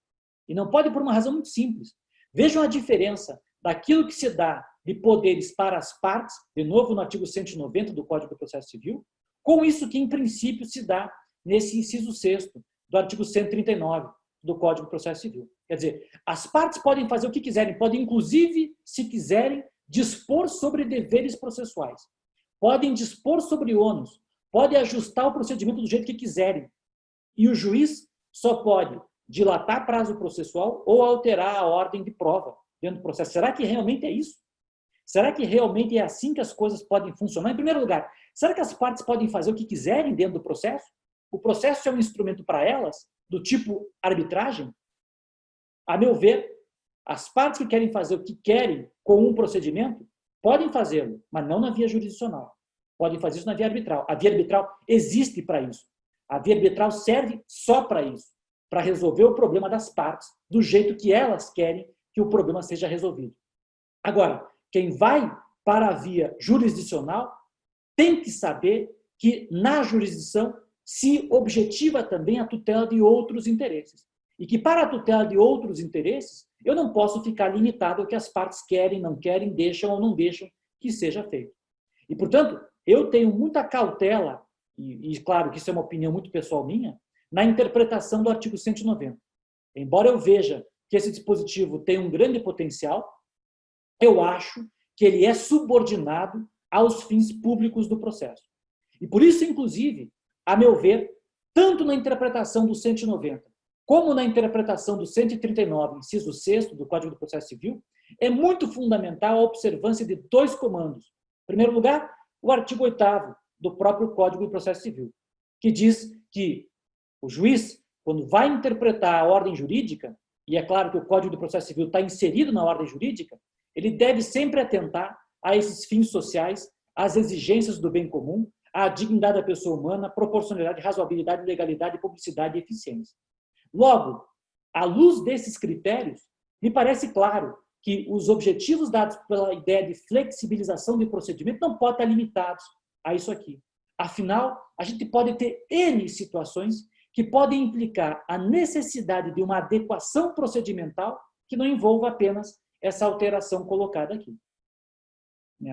E não pode por uma razão muito simples. Vejam a diferença daquilo que se dá de poderes para as partes, de novo no artigo 190 do Código de Processo Civil, com isso que, em princípio, se dá nesse inciso 6º do artigo 139 do Código de Processo Civil. Quer dizer, as partes podem fazer o que quiserem, podem, inclusive, se quiserem, dispor sobre deveres processuais, podem dispor sobre ônus, podem ajustar o procedimento do jeito que quiserem. E o juiz só pode dilatar prazo processual ou alterar a ordem de prova dentro do processo. Será que realmente é isso? Será que realmente é assim que as coisas podem funcionar? Em primeiro lugar, será que as partes podem fazer o que quiserem dentro do processo? O processo é um instrumento para elas, do tipo arbitragem? A meu ver, as partes que querem fazer o que querem com um procedimento podem fazê-lo, mas não na via jurisdicional. Podem fazer isso na via arbitral. A via arbitral existe para isso. A via arbitral serve só para isso, para resolver o problema das partes do jeito que elas querem que o problema seja resolvido. Agora, quem vai para a via jurisdicional tem que saber que na jurisdição se objetiva também a tutela de outros interesses. E que para a tutela de outros interesses, eu não posso ficar limitado ao que as partes querem, não querem, deixam ou não deixam que seja feito. E, portanto, eu tenho muita cautela, e claro que isso é uma opinião muito pessoal minha, na interpretação do artigo 190. Embora eu veja que esse dispositivo tem um grande potencial, eu acho que ele é subordinado aos fins públicos do processo. E por isso, inclusive, a meu ver, tanto na interpretação do 190, como na interpretação do 139, inciso 6º do Código do Processo Civil, é muito fundamental a observância de dois comandos. Em primeiro lugar, o artigo 8º do próprio Código do Processo Civil, que diz que o juiz, quando vai interpretar a ordem jurídica, e é claro que o Código do Processo Civil está inserido na ordem jurídica, ele deve sempre atentar a esses fins sociais, às exigências do bem comum, à dignidade da pessoa humana, proporcionalidade, razoabilidade, legalidade, publicidade e eficiência. Logo, à luz desses critérios, me parece claro que os objetivos dados pela ideia de flexibilização de procedimento não podem estar limitados a isso aqui. Afinal, a gente pode ter N situações que podem implicar a necessidade de uma adequação procedimental que não envolva apenas essa alteração colocada aqui.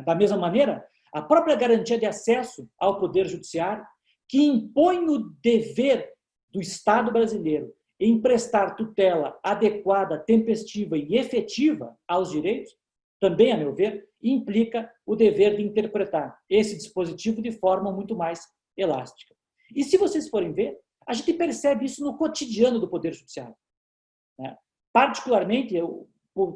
Da mesma maneira, a própria garantia de acesso ao Poder Judiciário, que impõe o dever do Estado brasileiro em prestar tutela adequada, tempestiva e efetiva aos direitos, também, a meu ver, implica o dever de interpretar esse dispositivo de forma muito mais elástica. E se vocês forem ver, a gente percebe isso no cotidiano do Poder Judiciário. Particularmente, eu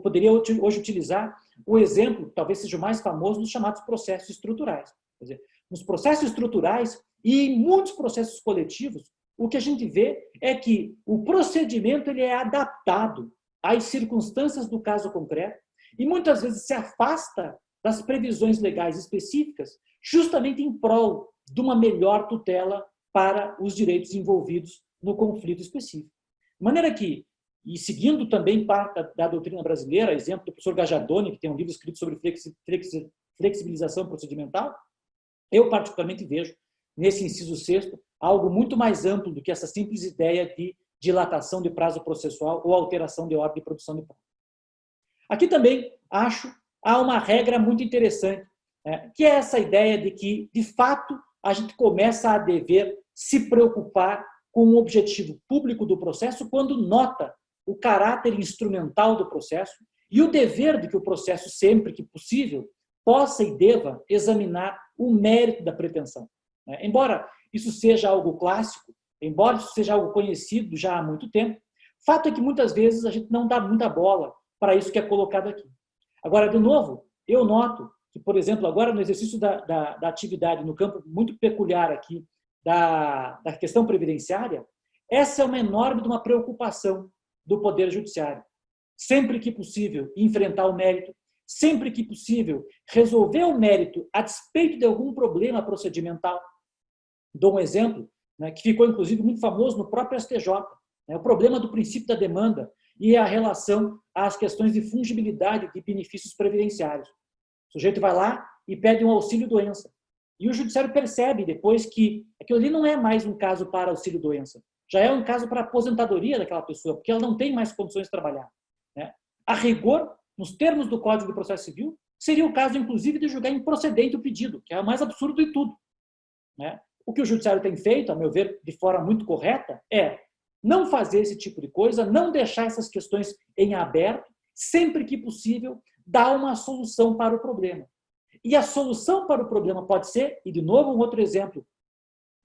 poderia hoje utilizar o exemplo, talvez seja o mais famoso, dos chamados processos estruturais. Quer dizer, nos processos estruturais e em muitos processos coletivos, o que a gente vê é que o procedimento ele é adaptado às circunstâncias do caso concreto e muitas vezes se afasta das previsões legais específicas justamente em prol de uma melhor tutela para os direitos envolvidos no conflito específico. De maneira que, e seguindo também parte da doutrina brasileira, exemplo do professor Gajardoni, que tem um livro escrito sobre flexibilização procedimental, eu particularmente vejo nesse inciso 6º algo muito mais amplo do que essa simples ideia de dilatação de prazo processual ou alteração de ordem de produção de prazo. Aqui também, acho, há uma regra muito interessante, que é essa ideia de que, de fato, a gente começa a dever se preocupar com o objetivo público do processo quando nota o caráter instrumental do processo e o dever de que o processo, sempre que possível, possa e deva examinar o mérito da pretensão. Embora isso seja algo clássico, embora isso seja algo conhecido já há muito tempo, fato é que muitas vezes a gente não dá muita bola para isso que é colocado aqui. Agora, de novo, eu noto que, por exemplo, agora no exercício da atividade, no campo muito peculiar aqui da questão previdenciária, essa é uma enorme de uma preocupação do Poder Judiciário. Sempre que possível, enfrentar o mérito, sempre que possível, resolver o mérito a despeito de algum problema procedimental. Dou um exemplo, que ficou, inclusive, muito famoso no próprio STJ, o problema do princípio da demanda e a relação às questões de fungibilidade de benefícios previdenciários. O sujeito vai lá e pede um auxílio-doença. E o judiciário percebe depois que aquilo ali não é mais um caso para auxílio-doença, já é um caso para aposentadoria daquela pessoa, porque ela não tem mais condições de trabalhar. A rigor, nos termos do Código do Processo Civil, seria o caso, inclusive, de julgar improcedente o pedido, que é o mais absurdo de tudo. O que o judiciário tem feito, a meu ver, de forma muito correta, é não fazer esse tipo de coisa, não deixar essas questões em aberto, sempre que possível, dar uma solução para o problema. E a solução para o problema pode ser, e de novo um outro exemplo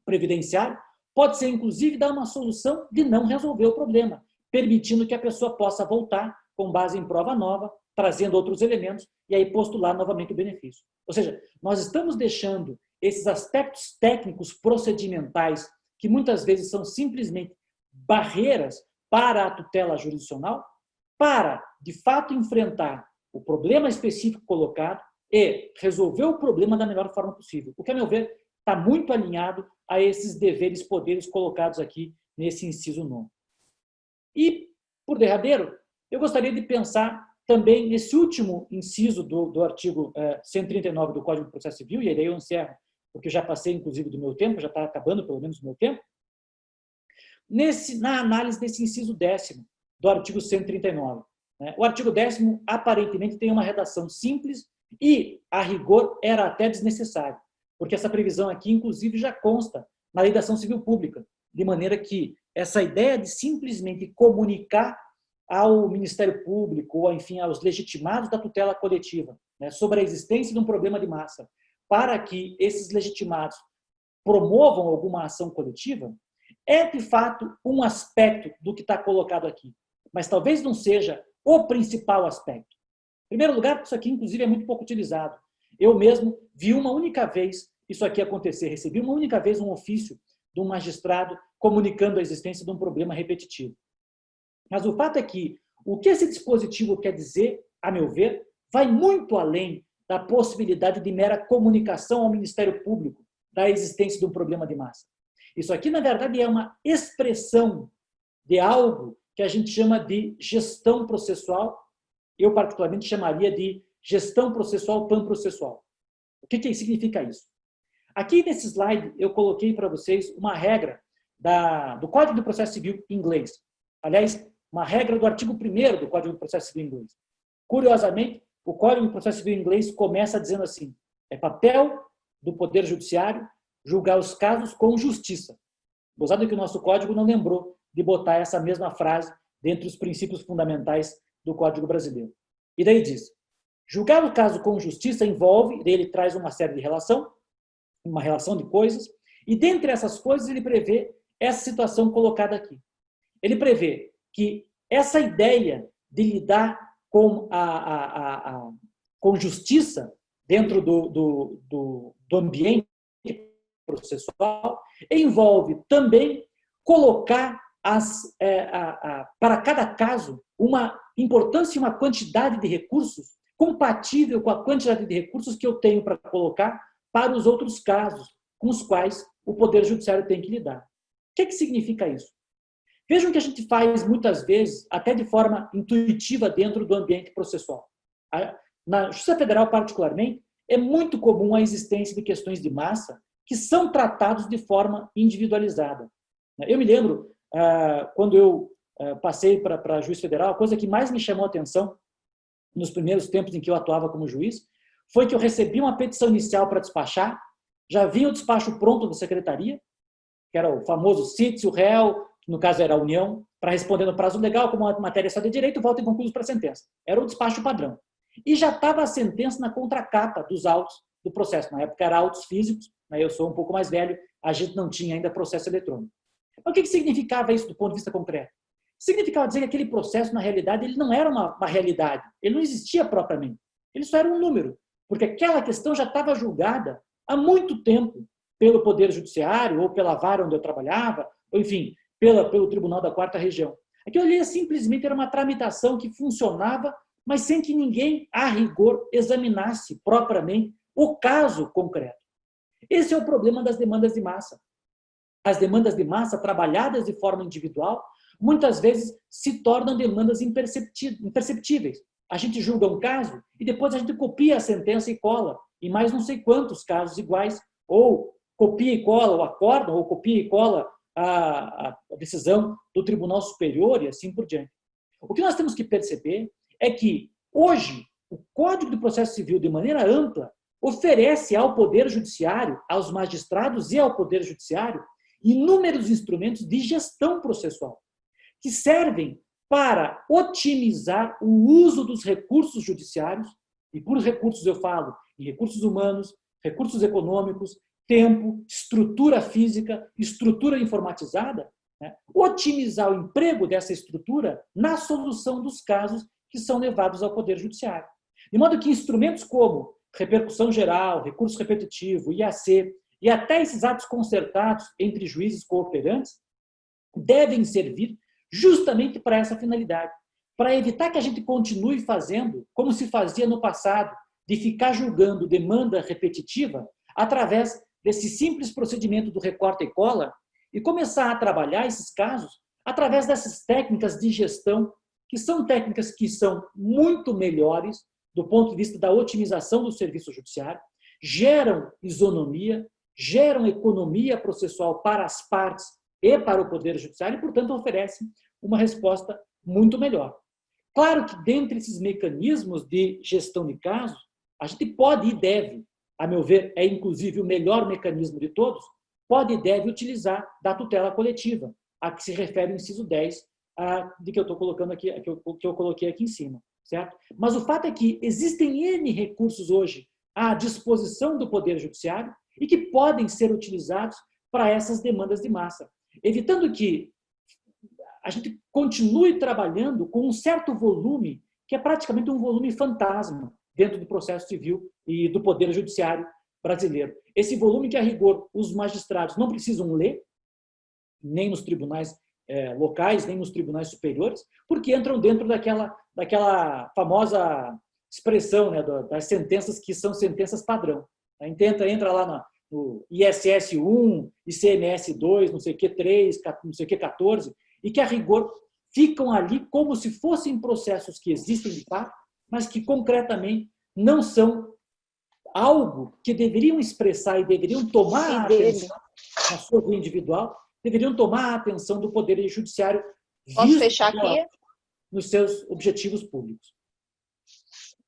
previdenciário, pode ser, inclusive, dar uma solução de não resolver o problema, permitindo que a pessoa possa voltar com base em prova nova, trazendo outros elementos, e aí postular novamente o benefício. Ou seja, nós estamos deixando esses aspectos técnicos procedimentais, que muitas vezes são simplesmente barreiras para a tutela jurisdicional, para, de fato, enfrentar o problema específico colocado e resolver o problema da melhor forma possível. O que, a meu ver, está muito alinhado a esses deveres, poderes colocados aqui nesse inciso 9. E, por derradeiro, eu gostaria de pensar também nesse último inciso do artigo 139 do Código de Processo Civil, e aí eu encerro, porque eu já passei, inclusive, do meu tempo, já está acabando, pelo menos, o meu tempo, na análise desse inciso 10º do artigo 139. O artigo 10º, aparentemente, tem uma redação simples E, a rigor, era até desnecessário, porque essa previsão aqui, inclusive, já consta na Lei da Ação Civil Pública, de maneira que essa ideia de simplesmente comunicar ao Ministério Público, ou, enfim, aos legitimados da tutela coletiva, né, sobre a existência de um problema de massa, para que esses legitimados promovam alguma ação coletiva, é, de fato, um aspecto do que está colocado aqui. Mas talvez não seja o principal aspecto. Em primeiro lugar, isso aqui, inclusive, é muito pouco utilizado. Eu mesmo vi uma única vez isso aqui acontecer. Recebi uma única vez um ofício de um magistrado comunicando a existência de um problema repetitivo. Mas o fato é que o que esse dispositivo quer dizer, a meu ver, vai muito além da possibilidade de mera comunicação ao Ministério Público da existência de um problema de massa. Isso aqui, na verdade, é uma expressão de algo que a gente chama de gestão processual. Eu, particularmente, chamaria de gestão processual panprocessual. O que significa isso? Aqui nesse slide, eu coloquei para vocês uma regra do Código do Processo Civil em inglês. Aliás, uma regra do artigo 1º do Código do Processo Civil em inglês. Curiosamente, o Código do Processo Civil em inglês começa dizendo assim: é papel do Poder Judiciário julgar os casos com justiça. Gozado que o nosso Código não lembrou de botar essa mesma frase dentre os princípios fundamentais do Código Brasileiro. E daí diz: julgar o caso com justiça envolve, daí ele traz uma série de uma relação de coisas, e dentre essas coisas ele prevê essa situação colocada aqui. Ele prevê que essa ideia de lidar com com justiça dentro do ambiente processual envolve também colocar para cada caso uma importância e uma quantidade de recursos compatível com a quantidade de recursos que eu tenho para colocar para os outros casos com os quais o Poder Judiciário tem que lidar. O que significa isso? Vejam que a gente faz muitas vezes, até de forma intuitiva dentro do ambiente processual. Na Justiça Federal, particularmente, é muito comum a existência de questões de massa que são tratados de forma individualizada. Eu me lembro, quando eu passei para juiz federal, a coisa que mais me chamou a atenção nos primeiros tempos em que eu atuava como juiz foi que eu recebi uma petição inicial para despachar, já vinha o despacho pronto da secretaria, que era o famoso cite o réu, que no caso era a União, para responder no prazo legal, como a matéria só de direito, volta em conclusos para a sentença. Era o despacho padrão. E já estava a sentença na contracapa dos autos do processo. Na época era autos físicos, né? Eu sou um pouco mais velho, a gente não tinha ainda processo eletrônico. Mas o que significava isso do ponto de vista concreto? Significava dizer que aquele processo, na realidade, ele não era uma realidade, ele não existia propriamente, ele só era um número, porque aquela questão já estava julgada há muito tempo pelo Poder Judiciário, ou pela vara onde eu trabalhava, ou, enfim, pelo Tribunal da Quarta Região. Aquilo ali simplesmente era uma tramitação que funcionava, mas sem que ninguém, a rigor, examinasse propriamente o caso concreto. Esse é o problema das demandas de massa. As demandas de massa, trabalhadas de forma individual, muitas vezes se tornam demandas imperceptíveis. A gente julga um caso e depois a gente copia a sentença e cola em mais não sei quantos casos iguais, ou copia e cola o acórdão, ou copia e cola a decisão do Tribunal Superior e assim por diante. O que nós temos que perceber é que, hoje, o Código do Processo Civil, de maneira ampla, oferece ao Poder Judiciário, aos magistrados e ao Poder Judiciário, inúmeros instrumentos de gestão processual, que servem para otimizar o uso dos recursos judiciários, e por recursos eu falo em recursos humanos, recursos econômicos, tempo, estrutura física, estrutura informatizada, né? Otimizar o emprego dessa estrutura na solução dos casos que são levados ao Poder Judiciário. De modo que instrumentos como repercussão geral, recurso repetitivo, IAC, e até esses atos concertados entre juízes cooperantes devem servir justamente para essa finalidade, para evitar que a gente continue fazendo como se fazia no passado, de ficar julgando demanda repetitiva através desse simples procedimento do recorta e cola e começar a trabalhar esses casos através dessas técnicas de gestão, que são técnicas que são muito melhores do ponto de vista da otimização do serviço judiciário, geram isonomia, geram economia processual para as partes e para o Poder Judiciário e, portanto, oferecem uma resposta muito melhor. Claro que, dentre esses mecanismos de gestão de casos, a gente pode e deve, a meu ver, é inclusive o melhor mecanismo de todos, pode e deve utilizar da tutela coletiva, a que se refere o inciso 10, de que eu estou colocando aqui, que eu coloquei aqui em cima, certo? Mas o fato é que existem N recursos hoje à disposição do Poder Judiciário e que podem ser utilizados para essas demandas de massa, evitando que a gente continue trabalhando com um certo volume, que é praticamente um volume fantasma dentro do processo civil e do Poder Judiciário brasileiro. Esse volume que, a rigor, os magistrados não precisam ler, nem nos tribunais locais, nem nos tribunais superiores, porque entram dentro daquela famosa expressão, né, das sentenças que são sentenças padrão. Entra lá no ISS 1, ICMS 2, não sei o que 3, não sei o que 14, e que, a rigor, ficam ali como se fossem processos que existem de fato, mas que, concretamente, não são algo que deveriam expressar e deveriam tomar a atenção, na sua vida individual, deveriam tomar a atenção do Poder Judiciário. Posso fechar aqui? Nos seus objetivos públicos.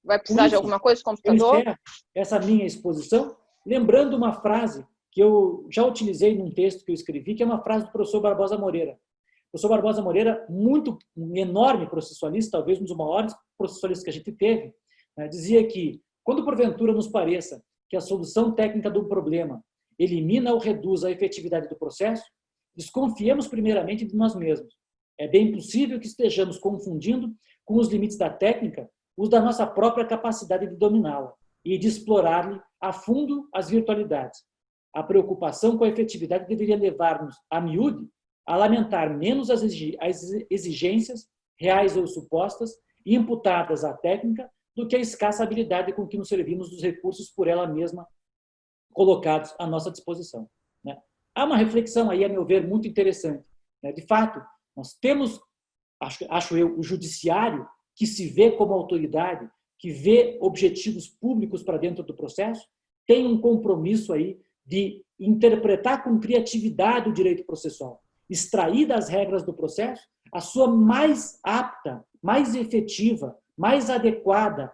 Vai precisar de alguma coisa, computador? Eu encerro essa minha exposição lembrando uma frase que eu já utilizei num texto que eu escrevi, que é uma frase do professor Barbosa Moreira. O professor Barbosa Moreira, um enorme processualista, talvez um dos maiores processualistas que a gente teve, né, dizia que, quando porventura nos pareça que a solução técnica do problema elimina ou reduz a efetividade do processo, desconfiemos primeiramente de nós mesmos. É bem possível que estejamos confundindo com os limites da técnica os da nossa própria capacidade de dominá-la e de explorar-lhe a fundo as virtualidades. A preocupação com a efetividade deveria levar-nos, a miúde, a lamentar menos as exigências, reais ou supostas, imputadas à técnica, do que a escassa habilidade com que nos servimos dos recursos por ela mesma colocados à nossa disposição. Há uma reflexão aí, a meu ver, muito interessante. De fato, nós temos, acho eu, o judiciário que se vê como autoridade, que vê objetivos públicos para dentro do processo, tem um compromisso aí de interpretar com criatividade o direito processual, extrair das regras do processo a sua mais apta, mais efetiva, mais adequada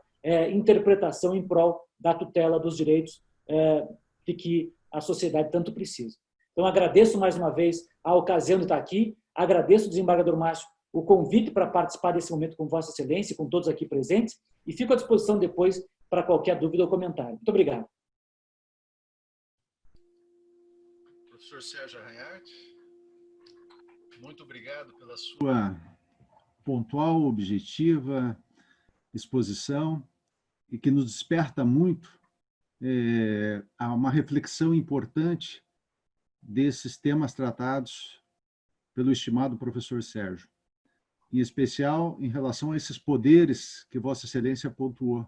interpretação em prol da tutela dos direitos de que a sociedade tanto precisa. Então, agradeço mais uma vez a ocasião de estar aqui, agradeço, desembargador Márcio, o convite para participar desse momento com Vossa Excelência e com todos aqui presentes, e fico à disposição depois para qualquer dúvida ou comentário. Muito obrigado. Professor Sérgio Arranharte, muito obrigado pela sua pontual, objetiva exposição e que nos desperta muito a uma reflexão importante desses temas tratados pelo estimado professor Sérgio, em especial em relação a esses poderes que Vossa Excelência pontuou.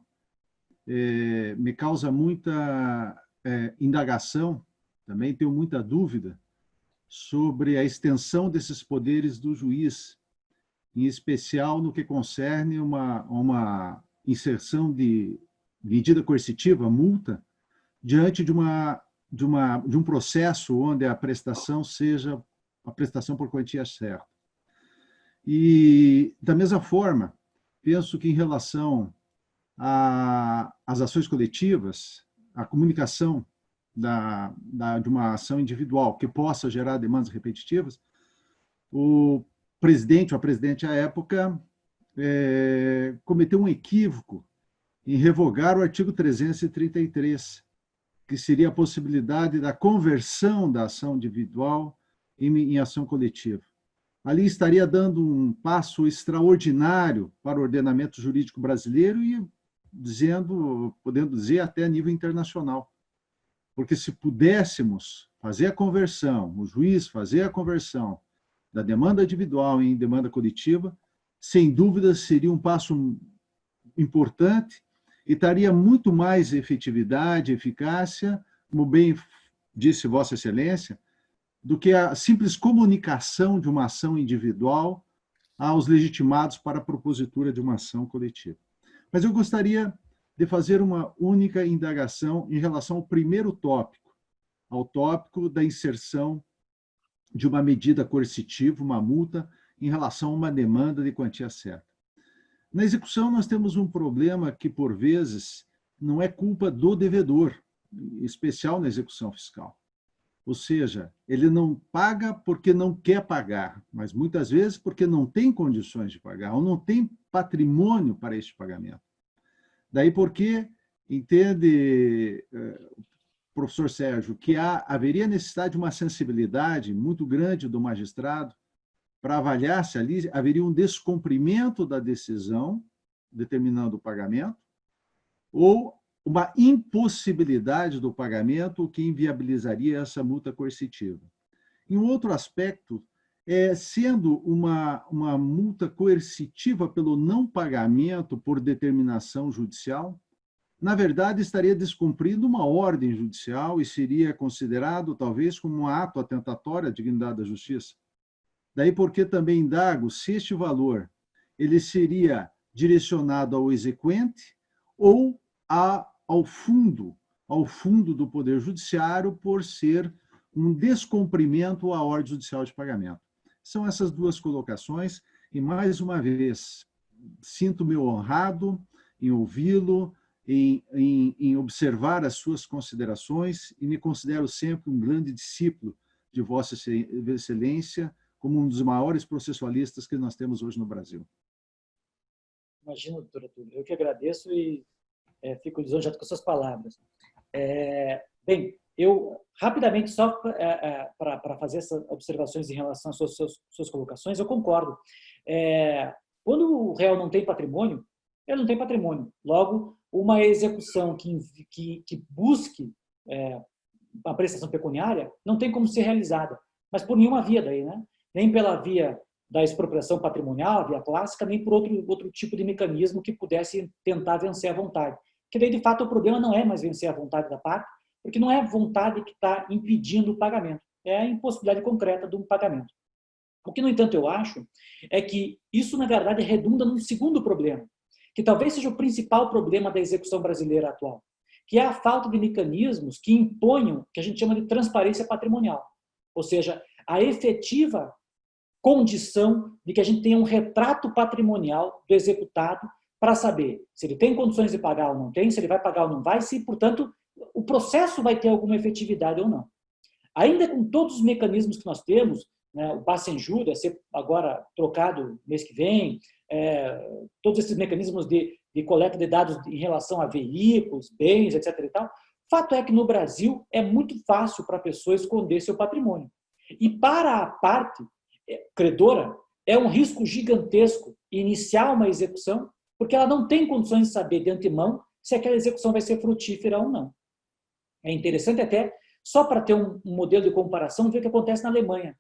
Me causa muita indagação, também tenho muita dúvida sobre a extensão desses poderes do juiz, em especial no que concerne uma inserção de medida coercitiva, multa, diante de um processo onde a prestação seja a prestação por quantia certa. E, da mesma forma, penso que em relação às ações coletivas, a comunicação de uma ação individual que possa gerar demandas repetitivas, o presidente ou a presidente à época cometeu um equívoco em revogar o artigo 333, que seria a possibilidade da conversão da ação individual em ação coletiva. Ali estaria dando um passo extraordinário para o ordenamento jurídico brasileiro e podendo dizer até a nível internacional. Porque se pudéssemos fazer a conversão, o juiz fazer a conversão da demanda individual em demanda coletiva, sem dúvida seria um passo importante e traria muito mais efetividade, eficácia, como bem disse Vossa Excelência, do que a simples comunicação de uma ação individual aos legitimados para a propositura de uma ação coletiva. Mas eu gostaria de fazer uma única indagação em relação ao primeiro tópico, ao tópico da inserção de uma medida coercitiva, uma multa, em relação a uma demanda de quantia certa. Na execução, nós temos um problema que, por vezes, não é culpa do devedor, em especial na execução fiscal. Ou seja, ele não paga porque não quer pagar, mas muitas vezes porque não tem condições de pagar ou não tem patrimônio para este pagamento. Daí porque entende, professor Sérgio, que haveria necessidade de uma sensibilidade muito grande do magistrado para avaliar se ali haveria um descumprimento da decisão determinando o pagamento ou uma impossibilidade do pagamento, o que inviabilizaria essa multa coercitiva. Em outro aspecto, sendo uma multa coercitiva pelo não pagamento por determinação judicial, na verdade, estaria descumprindo uma ordem judicial e seria considerado, talvez, como um ato atentatório à dignidade da justiça. Daí porque também indago se este valor ele seria direcionado ao exequente ou ao fundo do Poder Judiciário por ser um descumprimento à ordem judicial de pagamento. São essas duas colocações e, mais uma vez, sinto-me honrado em ouvi-lo, em observar as suas considerações e me considero sempre um grande discípulo de Vossa Excelência como um dos maiores processualistas que nós temos hoje no Brasil. Imagino, doutora Túlio. Eu que agradeço e fico lisonjeado com as suas palavras. Bem, eu, rapidamente, só para fazer essas observações em relação às suas colocações, eu concordo. Quando o réu não tem patrimônio, ele não tem patrimônio. Logo, uma execução que busque a prestação pecuniária não tem como ser realizada, mas por nenhuma via daí, né? Nem pela via da expropriação patrimonial, a via clássica, nem por outro tipo de mecanismo que pudesse tentar vencer a vontade. Porque daí, de fato, o problema não é mais vencer a vontade da parte, porque não é a vontade que está impedindo o pagamento, é a impossibilidade concreta de um pagamento. O que, no entanto, eu acho é que isso, na verdade, redunda num segundo problema, que talvez seja o principal problema da execução brasileira atual, que é a falta de mecanismos que imponham o que a gente chama de transparência patrimonial, ou seja, a efetiva condição de que a gente tenha um retrato patrimonial do executado para saber se ele tem condições de pagar ou não tem, se ele vai pagar ou não vai, se, portanto, o processo vai ter alguma efetividade ou não. Ainda com todos os mecanismos que nós temos, né, o passe em júri a ser agora trocado mês que vem, todos esses mecanismos de coleta de dados em relação a veículos, bens, etc. e tal, fato é que no Brasil é muito fácil para a pessoa esconder seu patrimônio. E para a parte credora, é um risco gigantesco iniciar uma execução, porque ela não tem condições de saber de antemão se aquela execução vai ser frutífera ou não. É interessante até, só para ter um modelo de comparação, ver o que acontece na Alemanha.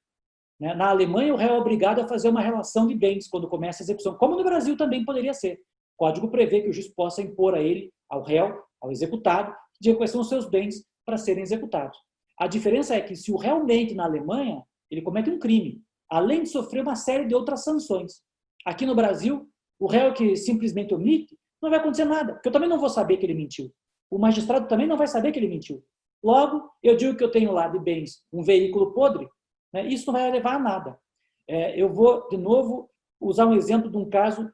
Na Alemanha, o réu é obrigado a fazer uma relação de bens quando começa a execução, como no Brasil também poderia ser. O código prevê que o juiz possa impor a ele, ao réu, ao executado, de quais são os seus bens para serem executados. A diferença é que, se o réu mente na Alemanha, ele comete um crime, além de sofrer uma série de outras sanções. Aqui no Brasil, o réu que simplesmente omite, não vai acontecer nada, porque eu também não vou saber que ele mentiu. O magistrado também não vai saber que ele mentiu. Logo, eu digo que eu tenho lá de bens um veículo podre, né? Isso não vai levar a nada. Eu vou, de novo, usar um exemplo de um caso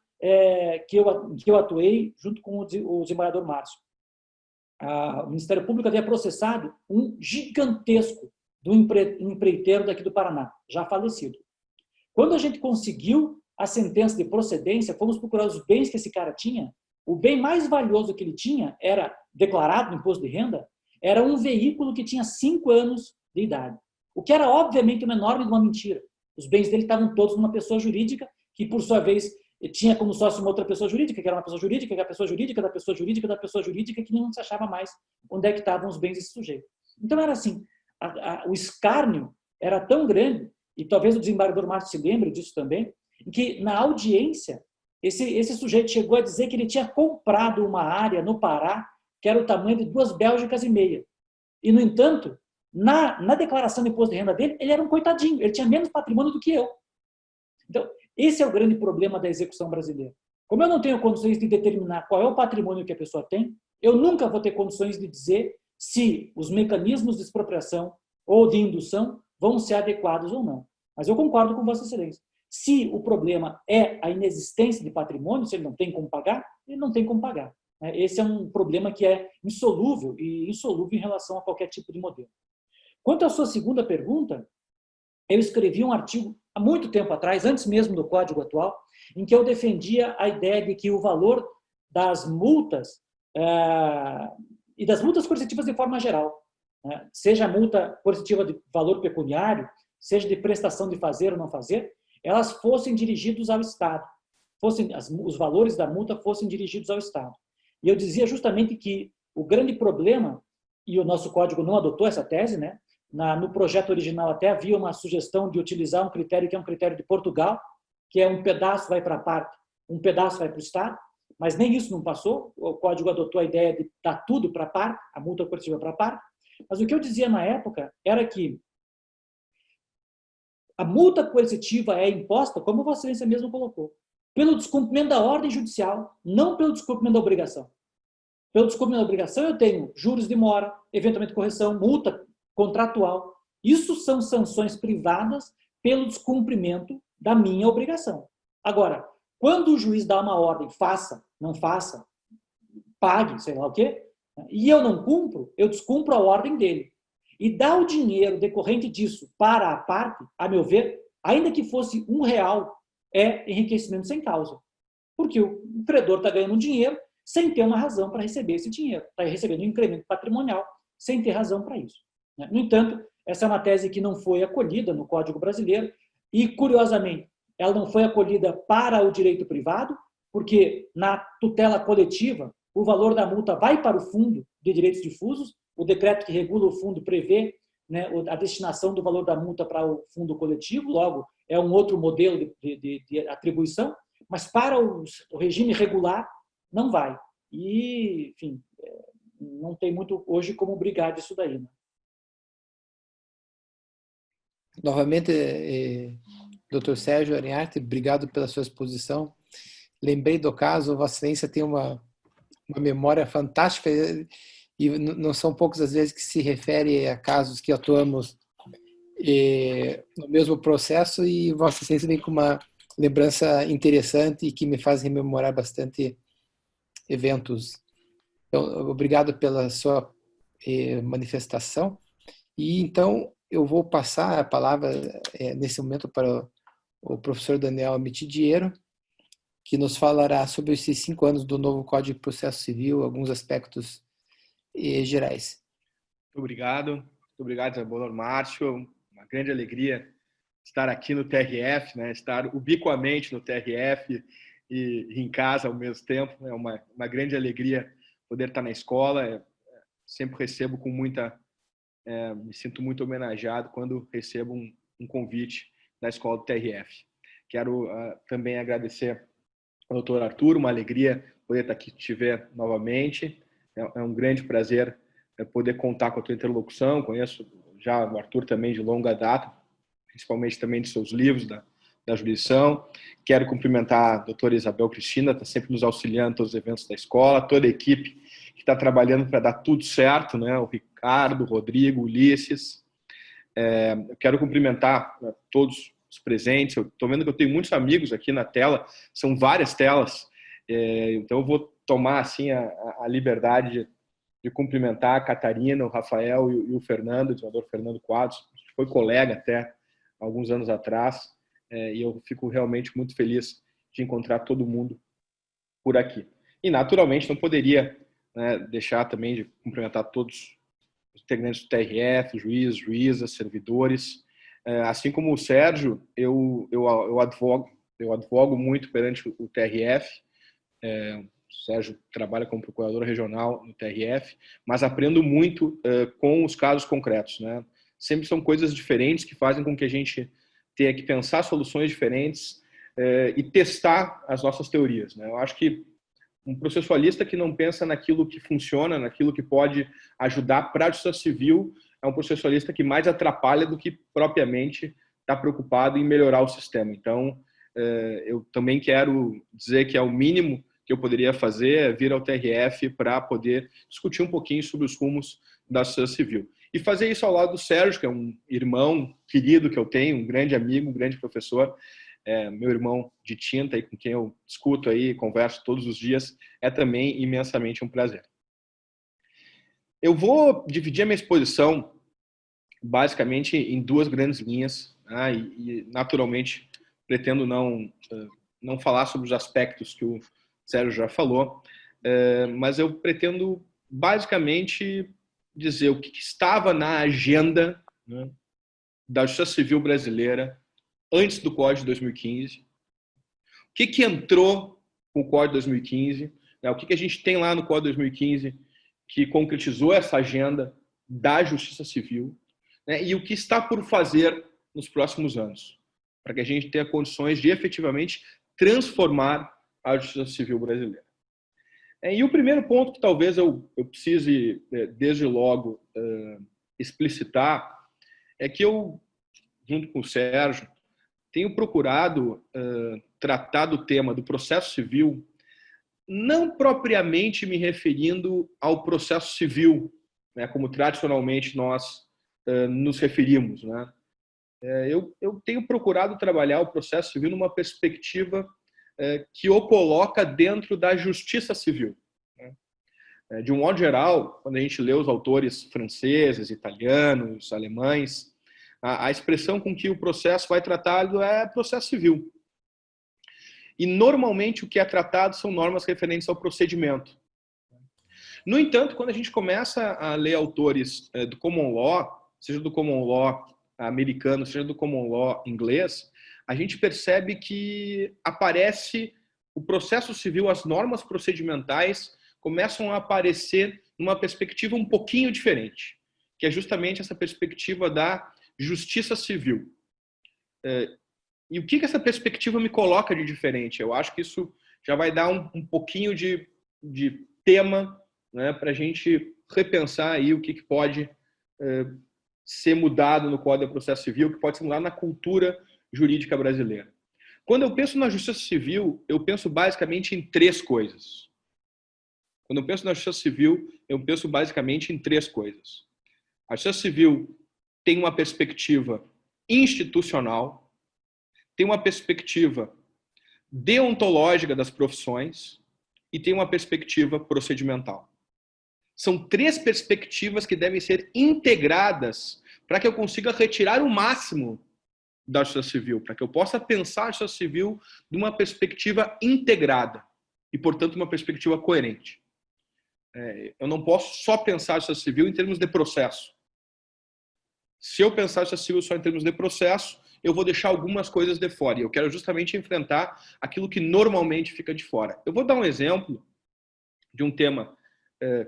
que eu atuei junto com o desembargador Márcio. O Ministério Público havia processado um gigantesco do empreiteiro daqui do Paraná, já falecido. Quando a gente conseguiu a sentença de procedência, fomos procurar os bens que esse cara tinha. O bem mais valioso que ele tinha era declarado no imposto de renda, era um veículo que tinha 5 anos de idade, o que era obviamente uma enorme mentira. Os bens dele estavam todos numa pessoa jurídica, que por sua vez tinha como sócio uma outra pessoa jurídica, que era uma pessoa jurídica, que era a pessoa jurídica da pessoa jurídica da pessoa jurídica, que não se achava mais onde é que estavam os bens desse sujeito. Então era assim, o escárnio era tão grande, e talvez o desembargador Márcio se lembre disso também, que na audiência, esse sujeito chegou a dizer que ele tinha comprado uma área no Pará, que era o tamanho de 2 Bélgicas e meia. E, no entanto, na declaração de imposto de renda dele, ele era um coitadinho, ele tinha menos patrimônio do que eu. Então, esse é o grande problema da execução brasileira. Como eu não tenho condições de determinar qual é o patrimônio que a pessoa tem, eu nunca vou ter condições de dizer se os mecanismos de expropriação ou de indução vão ser adequados ou não. Mas eu concordo com Vossa Excelência. Se o problema é a inexistência de patrimônio, se ele não tem como pagar, ele não tem como pagar. Esse é um problema que é insolúvel e insolúvel em relação a qualquer tipo de modelo. Quanto à sua segunda pergunta, eu escrevi um artigo há muito tempo atrás, antes mesmo do Código atual, em que eu defendia a ideia de que o valor das multas e das multas coercitivas de forma geral, seja a multa coercitiva de valor pecuniário, seja de prestação de fazer ou não fazer, elas fossem dirigidos ao Estado, os valores da multa fossem dirigidos ao Estado. E eu dizia justamente que o grande problema, e o nosso código não adotou essa tese, né? No projeto original até havia uma sugestão de utilizar um critério que é um critério de Portugal, que é um pedaço vai para a parte, um pedaço vai para o Estado, mas nem isso não passou. O código adotou a ideia de dar tudo para a parte, a multa coercitiva para a parte. Mas o que eu dizia na época era que a multa coercitiva é imposta, como Vossa Excelência mesmo colocou, pelo descumprimento da ordem judicial, não pelo descumprimento da obrigação. Pelo descumprimento da obrigação, eu tenho juros de mora, eventualmente correção, multa contratual. Isso são sanções privadas pelo descumprimento da minha obrigação. Agora, quando o juiz dá uma ordem, faça, não faça, pague, sei lá o quê, e eu não cumpro, eu descumpro a ordem dele. E dar o dinheiro decorrente disso para a parte, a meu ver, ainda que fosse R$1, é enriquecimento sem causa. Porque o credor está ganhando dinheiro sem ter uma razão para receber esse dinheiro. Está recebendo um incremento patrimonial sem ter razão para isso. No entanto, essa é uma tese que não foi acolhida no Código Brasileiro e, curiosamente, ela não foi acolhida para o direito privado, porque na tutela coletiva o valor da multa vai para o Fundo de Direitos Difusos, o decreto que regula o fundo prevê, né, a destinação do valor da multa para o fundo coletivo, logo é um outro modelo de atribuição, mas para o regime regular não vai. E, enfim, não tem muito hoje como brigar disso daí. Né? Novamente, Dr. Sérgio Arinharte, obrigado pela sua exposição. Lembrei do caso, Vossa Excelência tem uma memória fantástica e não são poucas as vezes que se refere a casos que atuamos no mesmo processo e Vossa Excelência vem com uma lembrança interessante e que me faz rememorar bastante eventos. Então, obrigado pela sua manifestação. E então eu vou passar a palavra nesse momento para o professor Daniel Mitidiero, que nos falará sobre esses 5 anos do novo Código de Processo Civil, alguns aspectos gerais. Muito obrigado, Isabel Márcio. Uma grande alegria estar aqui no TRF, né? Estar ubiquamente no TRF e em casa ao mesmo tempo. É uma grande alegria poder estar na escola. Sempre recebo com muita... me sinto muito homenageado quando recebo um convite da escola do TRF. Quero também agradecer ao doutor Arthur, uma alegria poder estar aqui tiver novamente. É um grande prazer poder contar com a tua interlocução. Conheço já o Arthur também de longa data, principalmente também de seus livros da jurisdição. Quero cumprimentar a doutora Isabel Cristina, está sempre nos auxiliando em todos os eventos da escola, toda a equipe que está trabalhando para dar tudo certo, né? O Ricardo, o Rodrigo, o Ulisses. Eu quero cumprimentar todos os presentes. Eu estou vendo que eu tenho muitos amigos aqui na tela, são várias telas, então eu vou tomar assim a liberdade de cumprimentar a Catarina, o Rafael e o Fernando, o senador Fernando Quadros, que foi colega até alguns anos atrás, e eu fico realmente muito feliz de encontrar todo mundo por aqui. E naturalmente não poderia deixar também de cumprimentar todos os integrantes do TRF, juízes, juízas, servidores. Assim como o Sérgio, eu advogo muito perante o TRF. O Sérgio trabalha como procurador regional no TRF, mas aprendo muito com os casos concretos, né? Sempre são coisas diferentes que fazem com que a gente tenha que pensar soluções diferentes e testar as nossas teorias, né? Eu acho que um processualista que não pensa naquilo que funciona, naquilo que pode ajudar para a justiça civil, é um processualista que mais atrapalha do que propriamente está preocupado em melhorar o sistema. Então, eu também quero dizer que é o mínimo que eu poderia fazer é vir ao TRF para poder discutir um pouquinho sobre os rumos da justiça civil. E fazer isso ao lado do Sérgio, que é um irmão querido que eu tenho, um grande amigo, um grande professor, meu irmão de tinta e com quem eu discuto aí, converso todos os dias, é também imensamente um prazer. Eu vou dividir a minha exposição basicamente em duas grandes linhas, né? E naturalmente pretendo não falar sobre os aspectos que o Sérgio já falou, mas eu pretendo basicamente dizer o que estava na agenda, né, da Justiça Civil brasileira antes do Código de 2015, o que entrou com o Código de 2015, né, o que a gente tem lá no Código de 2015 que concretizou essa agenda da Justiça Civil, né, e o que está por fazer nos próximos anos, para que a gente tenha condições de efetivamente transformar a Justiça Civil brasileira. E o primeiro ponto que talvez eu precise, desde logo, explicitar, é que eu, junto com o Sérgio, tenho procurado tratar do tema do processo civil, não propriamente me referindo ao processo civil, né, como tradicionalmente nós nos referimos, né? Eu tenho procurado trabalhar o processo civil numa perspectiva que o coloca dentro da justiça civil, né? De um modo geral, quando a gente lê os autores franceses, italianos, alemães, a expressão com que o processo vai tratado é processo civil. E, normalmente, o que é tratado são normas referentes ao procedimento. No entanto, quando a gente começa a ler autores do common law, seja do common law americano, seja do common law inglês, a gente percebe que aparece o processo civil, as normas procedimentais começam a aparecer numa perspectiva um pouquinho diferente, que é justamente essa perspectiva da justiça civil. E o que essa perspectiva me coloca de diferente? Eu acho que isso já vai dar um pouquinho de tema, né, para a gente repensar aí o que pode ser mudado no Código de Processo Civil, que pode ser mudado na cultura jurídica brasileira. Quando eu penso na justiça civil, eu penso basicamente em três coisas. Quando eu penso na justiça civil, eu penso basicamente em três coisas. A justiça civil tem uma perspectiva institucional, tem uma perspectiva deontológica das profissões e tem uma perspectiva procedimental. São três perspectivas que devem ser integradas para que eu consiga retirar o máximo da justiça civil, para que eu possa pensar a justiça civil de uma perspectiva integrada e, portanto, uma perspectiva coerente. Eu não posso só pensar a justiça civil em termos de processo. Se eu pensar a justiça civil só em termos de processo, eu vou deixar algumas coisas de fora. E eu quero justamente enfrentar aquilo que normalmente fica de fora. Eu vou dar um exemplo de um tema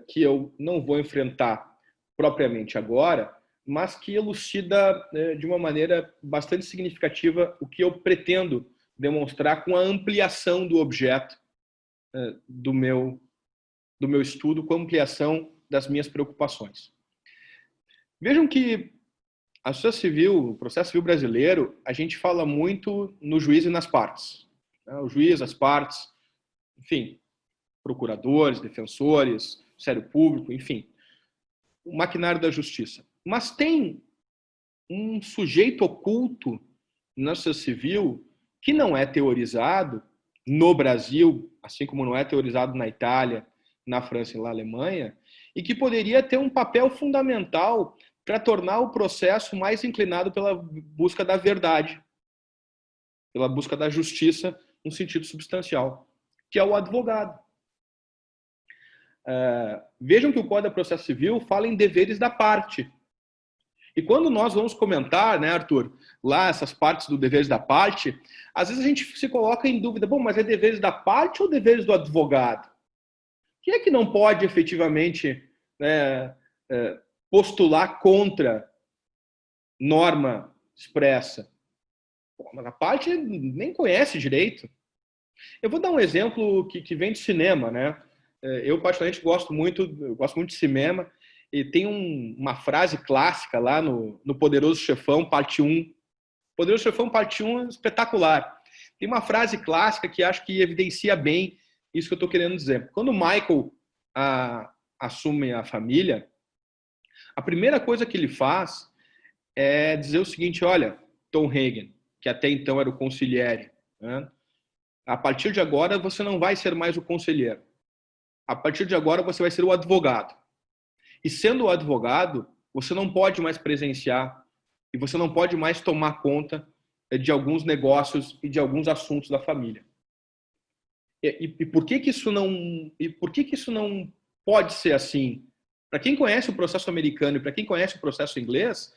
que eu não vou enfrentar propriamente agora, mas que elucida de uma maneira bastante significativa o que eu pretendo demonstrar com a ampliação do objeto do meu estudo, com a ampliação das minhas preocupações. Vejam que a justiça civil, o processo civil brasileiro, a gente fala muito no juiz e nas partes. O juiz, as partes, enfim, procuradores, defensores, Ministério Público, enfim, o maquinário da justiça. Mas tem um sujeito oculto na justiça civil que não é teorizado no Brasil, assim como não é teorizado na Itália, na França e na Alemanha, e que poderia ter um papel fundamental para tornar o processo mais inclinado pela busca da verdade, pela busca da justiça num sentido substancial, que é o advogado. Vejam que o Código de Processo Civil fala em deveres da parte. E quando nós vamos comentar, né, Arthur, lá essas partes do deveres da parte, às vezes a gente se coloca em dúvida, bom, mas é deveres da parte ou deveres do advogado? Quem é que não pode efetivamente, né, postular contra norma expressa? Pô, mas a parte nem conhece direito. Eu vou dar um exemplo que vem de cinema, né? Eu particularmente gosto muito de cinema, e tem uma frase clássica lá no Poderoso Chefão, parte 1. Poderoso Chefão, parte 1 é espetacular. Tem uma frase clássica que acho que evidencia bem isso que eu estou querendo dizer. Quando o Michael assume a família, a primeira coisa que ele faz é dizer o seguinte: olha, Tom Hagen, o que até então era o consigliere, né? A partir de agora, você não vai ser mais o conselheiro. A partir de agora, você vai ser o advogado. E sendo o advogado, você não pode mais presenciar e você não pode mais tomar conta de alguns negócios e de alguns assuntos da família. E por que que isso não pode ser assim? Para quem conhece o processo americano e para quem conhece o processo inglês,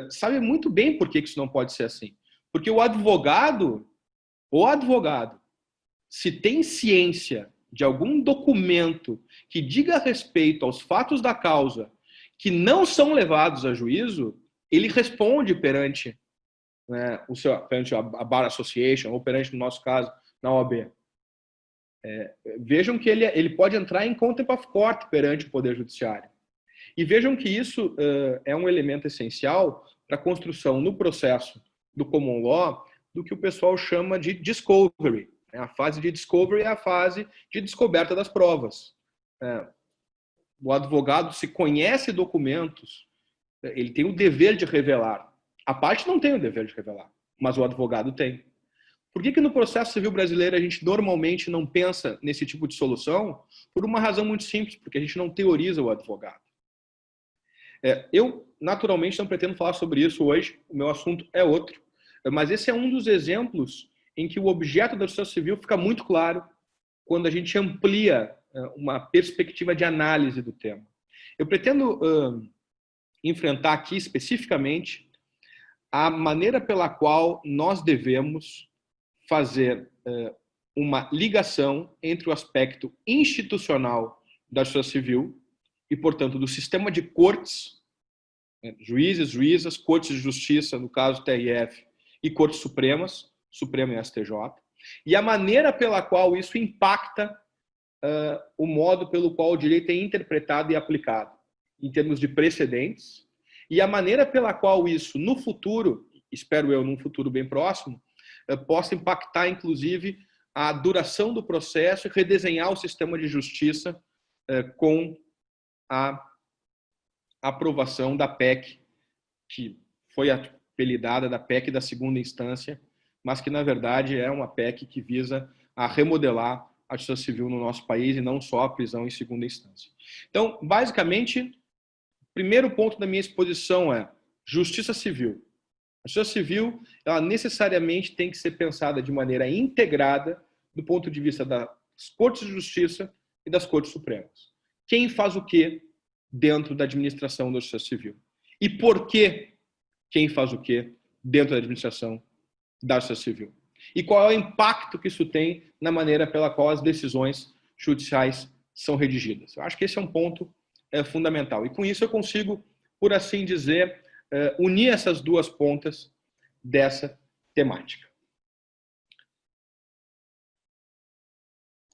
sabe muito bem por que que isso não pode ser assim. Porque o advogado, se tem ciência de algum documento que diga respeito aos fatos da causa que não são levados a juízo, ele responde perante, né, perante a Bar Association, ou perante, no nosso caso, na OAB. Vejam que ele pode entrar em contempt of court perante o Poder Judiciário. E vejam que isso é um elemento essencial para a construção no processo do common law do que o pessoal chama de discovery. A fase de discovery é a fase de descoberta das provas. O advogado, se conhece documentos, ele tem o dever de revelar. A parte não tem o dever de revelar, mas o advogado tem. Por que no processo civil brasileiro a gente normalmente não pensa nesse tipo de solução? Por uma razão muito simples, porque a gente não teoriza o advogado. Eu, naturalmente, não pretendo falar sobre isso hoje, o meu assunto é outro, mas esse é um dos exemplos em que o objeto da justiça civil fica muito claro quando a gente amplia uma perspectiva de análise do tema. Eu pretendo enfrentar aqui especificamente a maneira pela qual nós devemos fazer uma ligação entre o aspecto institucional da justiça civil e, portanto, do sistema de cortes, juízes, juízas, cortes de justiça, no caso TRF, e cortes supremas, Supremo e STJ, e a maneira pela qual isso impacta o modo pelo qual o direito é interpretado e aplicado, em termos de precedentes, e a maneira pela qual isso, no futuro, espero eu, num futuro bem próximo, possa impactar, inclusive, a duração do processo e redesenhar o sistema de justiça com a aprovação da PEC, que foi apelidada da PEC da segunda instância, mas que, na verdade, é uma PEC que visa a remodelar a justiça civil no nosso país e não só a prisão em segunda instância. Então, basicamente, o primeiro ponto da minha exposição é justiça civil. A justiça civil, ela necessariamente tem que ser pensada de maneira integrada do ponto de vista das Cortes de Justiça e das Cortes Supremas. Quem faz o quê dentro da administração da justiça civil? E por que quem faz o quê dentro da administração da justiça civil? E qual é o impacto que isso tem na maneira pela qual as decisões judiciais são redigidas? Eu acho que esse é um ponto fundamental. E com isso eu consigo, por assim dizer, unir essas duas pontas dessa temática.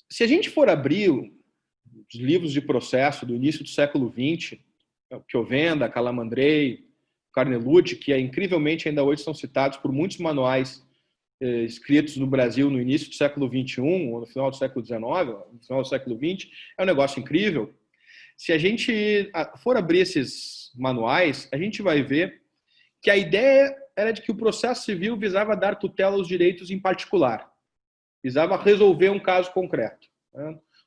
Se a gente for abrir os livros de processo do início do século XX, Chiovenda, Calamandrei, Carnelucci, que incrivelmente ainda hoje são citados por muitos manuais escritos no Brasil no início do século XXI, ou no final do século XIX, no final do século XX, é um negócio incrível. Se a gente for abrir esses manuais, a gente vai ver que a ideia era de que o processo civil visava dar tutela aos direitos em particular, visava resolver um caso concreto.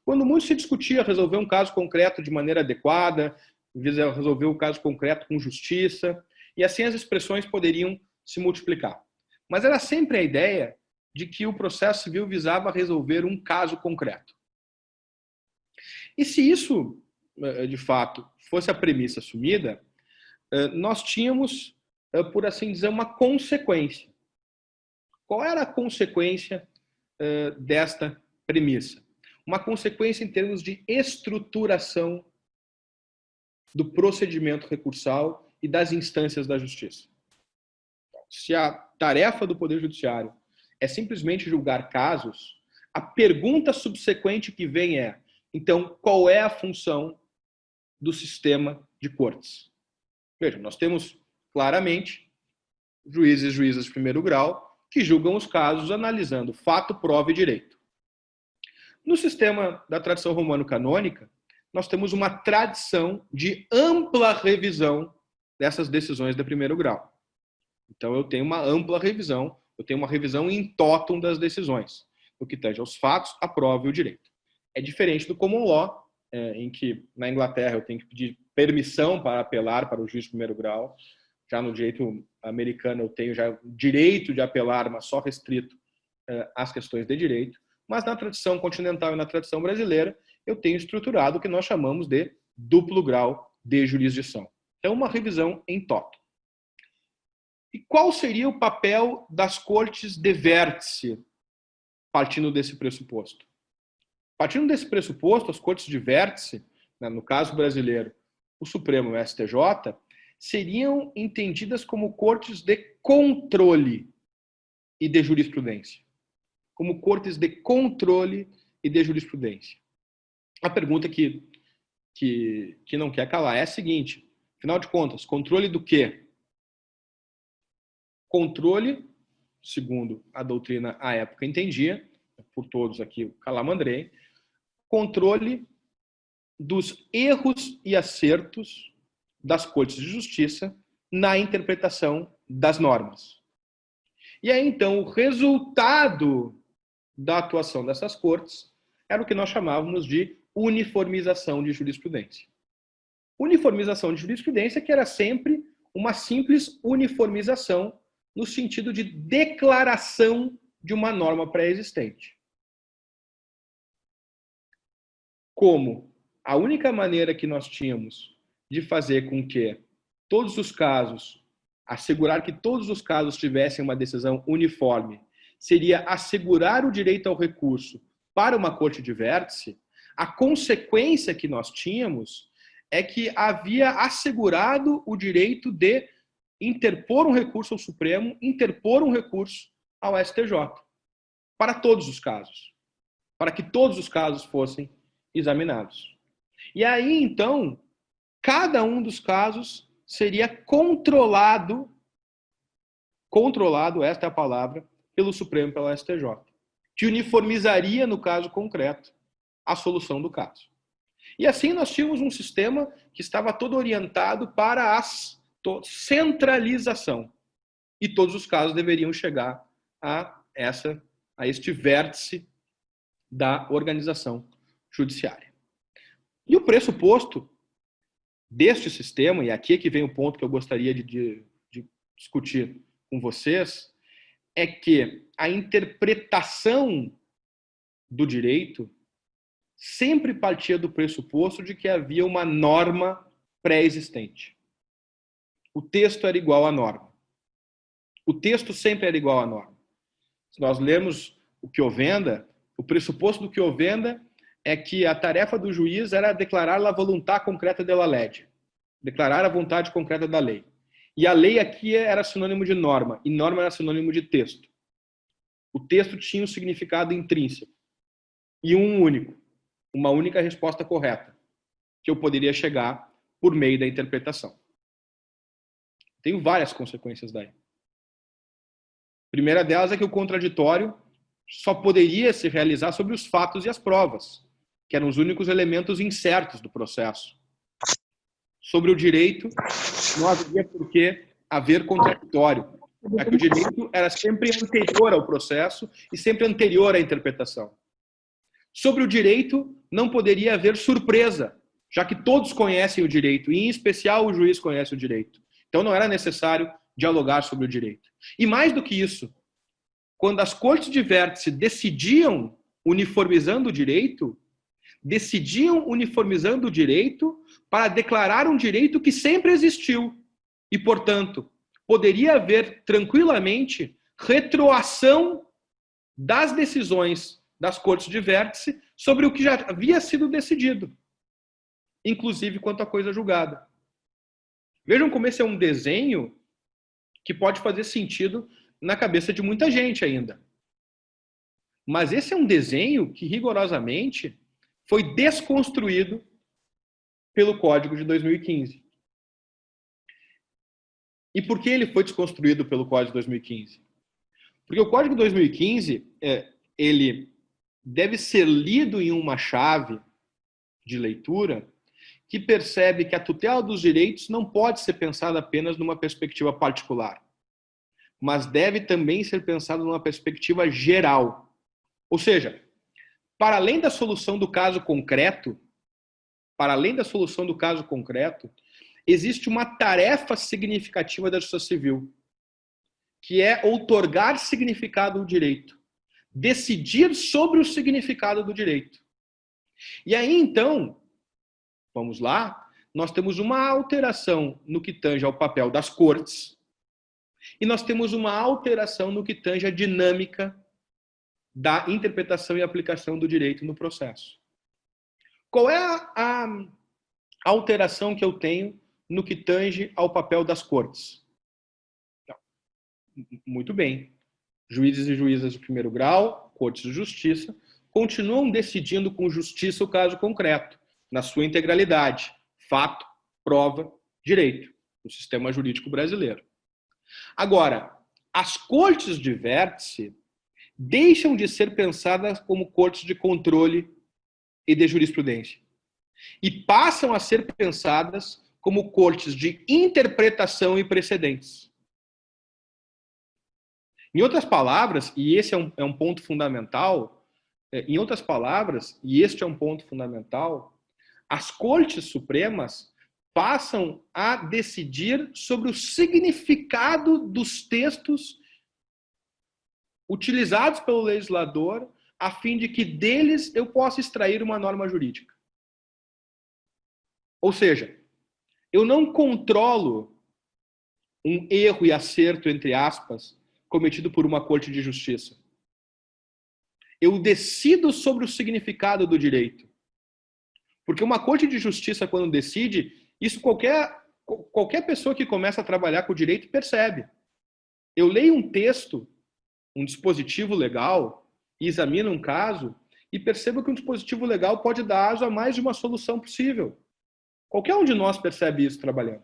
Quando muito se discutia resolver um caso concreto de maneira adequada, visava resolver o caso concreto com justiça, e assim as expressões poderiam se multiplicar. Mas era sempre a ideia de que o processo civil visava resolver um caso concreto. E se isso, de fato, fosse a premissa assumida, nós tínhamos, por assim dizer, uma consequência. Qual era a consequência desta premissa? Uma consequência em termos de estruturação do procedimento recursal e das instâncias da justiça. Se a tarefa do Poder Judiciário é simplesmente julgar casos, a pergunta subsequente que vem é, então, qual é a função do sistema de cortes? Veja, nós temos claramente juízes e juízas de primeiro grau que julgam os casos analisando fato, prova e direito. No sistema da tradição romano-canônica, nós temos uma tradição de ampla revisão dessas decisões de primeiro grau. Então, eu tenho uma ampla revisão, Eu tenho uma revisão in totum das decisões. No que tange aos fatos, a prova e o direito. É diferente do common law, em que na Inglaterra eu tenho que pedir permissão para apelar para o juiz de primeiro grau. Já no direito americano eu tenho já o direito de apelar, mas só restrito às questões de direito. Mas na tradição continental e na tradição brasileira eu tenho estruturado o que nós chamamos de duplo grau de jurisdição. É uma revisão em toto. E qual seria o papel das cortes de vértice, partindo desse pressuposto? Partindo desse pressuposto, as cortes de vértice, no caso brasileiro, o Supremo e o STJ, seriam entendidas como cortes de controle e de jurisprudência. Como cortes de controle e de jurisprudência. A pergunta que não quer calar é a seguinte: afinal de contas, controle do quê? Controle, segundo a doutrina à época entendia, por todos aqui o Calamandrei, controle dos erros e acertos das cortes de justiça na interpretação das normas. E aí, então, o resultado da atuação dessas cortes era o que nós chamávamos de uniformização de jurisprudência. Uniformização de jurisprudência que era sempre uma simples uniformização no sentido de declaração de uma norma pré-existente. Como a única maneira que nós tínhamos de fazer com que todos os casos, assegurar que todos os casos tivessem uma decisão uniforme, seria assegurar o direito ao recurso para uma corte de vértice, a consequência que nós tínhamos é que havia assegurado o direito de interpor um recurso ao Supremo, interpor um recurso ao STJ, para todos os casos, para que todos os casos fossem examinados. E aí, então, cada um dos casos seria controlado, esta é a palavra, pelo Supremo e pela STJ, que uniformizaria, no caso concreto, a solução do caso. E assim nós tínhamos um sistema que estava todo orientado para a centralização. E todos os casos deveriam chegar a este vértice da organização judiciária. E o pressuposto deste sistema, e aqui é que vem o ponto que eu gostaria de discutir com vocês, é que a interpretação do direito sempre partia do pressuposto de que havia uma norma pré-existente. O texto era igual à norma. O texto sempre era igual à norma. Se nós lermos o Chiovenda, o pressuposto do Chiovenda é que a tarefa do juiz era declarar a vontade concreta della legge, declarar a vontade concreta da lei. E a lei aqui era sinônimo de norma, e norma era sinônimo de texto. O texto tinha um significado intrínseco, e uma única resposta correta, que eu poderia chegar por meio da interpretação. Tem várias consequências daí. A primeira delas é que o contraditório só poderia se realizar sobre os fatos e as provas, que eram os únicos elementos incertos do processo. Sobre o direito, não havia por que haver contraditório, já que o direito era sempre anterior ao processo e sempre anterior à interpretação. Sobre o direito, não poderia haver surpresa, já que todos conhecem o direito, e em especial o juiz conhece o direito. Então não era necessário dialogar sobre o direito. E mais do que isso, quando as cortes de vértice decidiam uniformizando o direito para declarar um direito que sempre existiu. E, portanto, poderia haver tranquilamente retroação das decisões das cortes de vértice sobre o que já havia sido decidido, inclusive quanto à coisa julgada. Vejam como esse é um desenho que pode fazer sentido na cabeça de muita gente ainda. Mas esse é um desenho que, rigorosamente, foi desconstruído pelo Código de 2015. E por que ele foi desconstruído pelo Código de 2015? Porque o Código de 2015, ele deve ser lido em uma chave de leitura que percebe que a tutela dos direitos não pode ser pensada apenas numa perspectiva particular. mas deve também ser pensado numa perspectiva geral. Ou seja, para além da solução do caso concreto, existe uma tarefa significativa da justiça civil, que é outorgar significado ao direito, decidir sobre o significado do direito. E aí, então, vamos lá, nós temos uma alteração no que tange ao papel das cortes e nós temos uma alteração no que tange à dinâmica da interpretação e aplicação do direito no processo. Qual é a alteração que eu tenho no que tange ao papel das cortes? Muito bem. Juízes e juízas de primeiro grau, cortes de justiça, continuam decidindo com justiça o caso concreto, na sua integralidade, fato, prova, direito, no sistema jurídico brasileiro. Agora, as cortes de vértice deixam de ser pensadas como cortes de controle e de jurisprudência e passam a ser pensadas como cortes de interpretação e precedentes. Em outras palavras, e esse é um ponto fundamental, as cortes supremas passam a decidir sobre o significado dos textos utilizados pelo legislador a fim de que deles eu possa extrair uma norma jurídica. Ou seja, eu não controlo um erro e acerto, entre aspas, cometido por uma corte de justiça. Eu decido sobre o significado do direito. Porque uma corte de justiça, quando decide, isso qualquer pessoa que começa a trabalhar com o direito percebe. Eu leio um texto, um dispositivo legal, e examino um caso, e percebo que um dispositivo legal pode dar aso a mais de uma solução possível. Qualquer um de nós percebe isso trabalhando.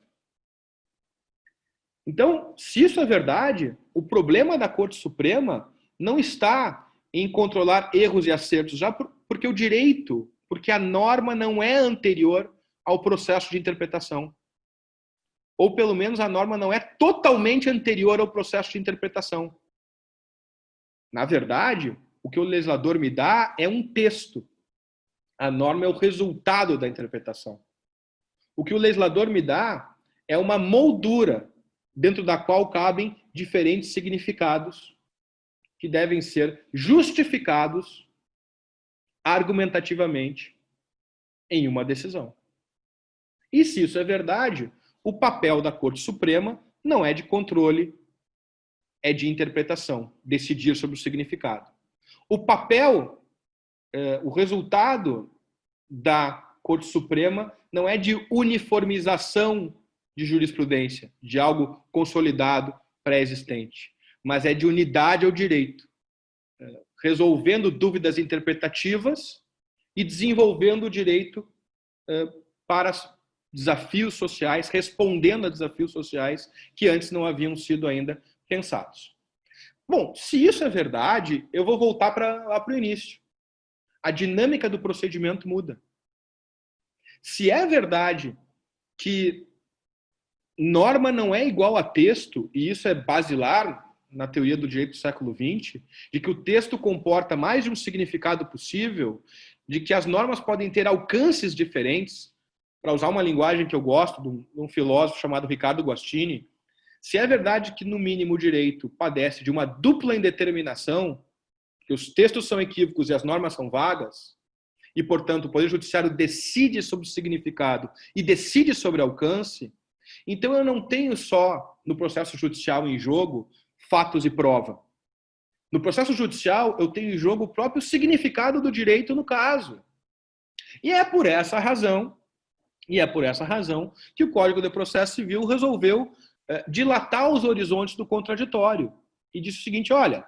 Então, se isso é verdade, o problema da Corte Suprema não está em controlar erros e acertos, já porque o direito, porque a norma não é anterior ao processo de interpretação. Ou, pelo menos, a norma não é totalmente anterior ao processo de interpretação. Na verdade, o que o legislador me dá é um texto. A norma é o resultado da interpretação. O que o legislador me dá é uma moldura dentro da qual cabem diferentes significados que devem ser justificados argumentativamente em uma decisão. E se isso é verdade, o papel da Corte Suprema não é de controle, é de interpretação, decidir sobre o significado. O papel, o resultado da Corte Suprema não é de uniformização de jurisprudência, de algo consolidado, pré-existente, mas é de unidade ao direito, resolvendo dúvidas interpretativas e desenvolvendo o direito para desafios sociais, respondendo a desafios sociais que antes não haviam sido ainda pensados. Bom, se isso é verdade, eu vou voltar lá para o início. A dinâmica do procedimento muda. Se é verdade que norma não é igual a texto, e isso é basilar na teoria do direito do século XX, de que o texto comporta mais de um significado possível, de que as normas podem ter alcances diferentes, para usar uma linguagem que eu gosto, de um filósofo chamado Ricardo Guastini, se é verdade que, no mínimo, o direito padece de uma dupla indeterminação, que os textos são equívocos e as normas são vagas, e, portanto, o Poder Judiciário decide sobre o significado e decide sobre o alcance, então eu não tenho só, no processo judicial em jogo, fatos e prova. No processo judicial, eu tenho em jogo o próprio significado do direito no caso. E é por essa razão que o Código de Processo Civil resolveu dilatar os horizontes do contraditório. E disse o seguinte, olha,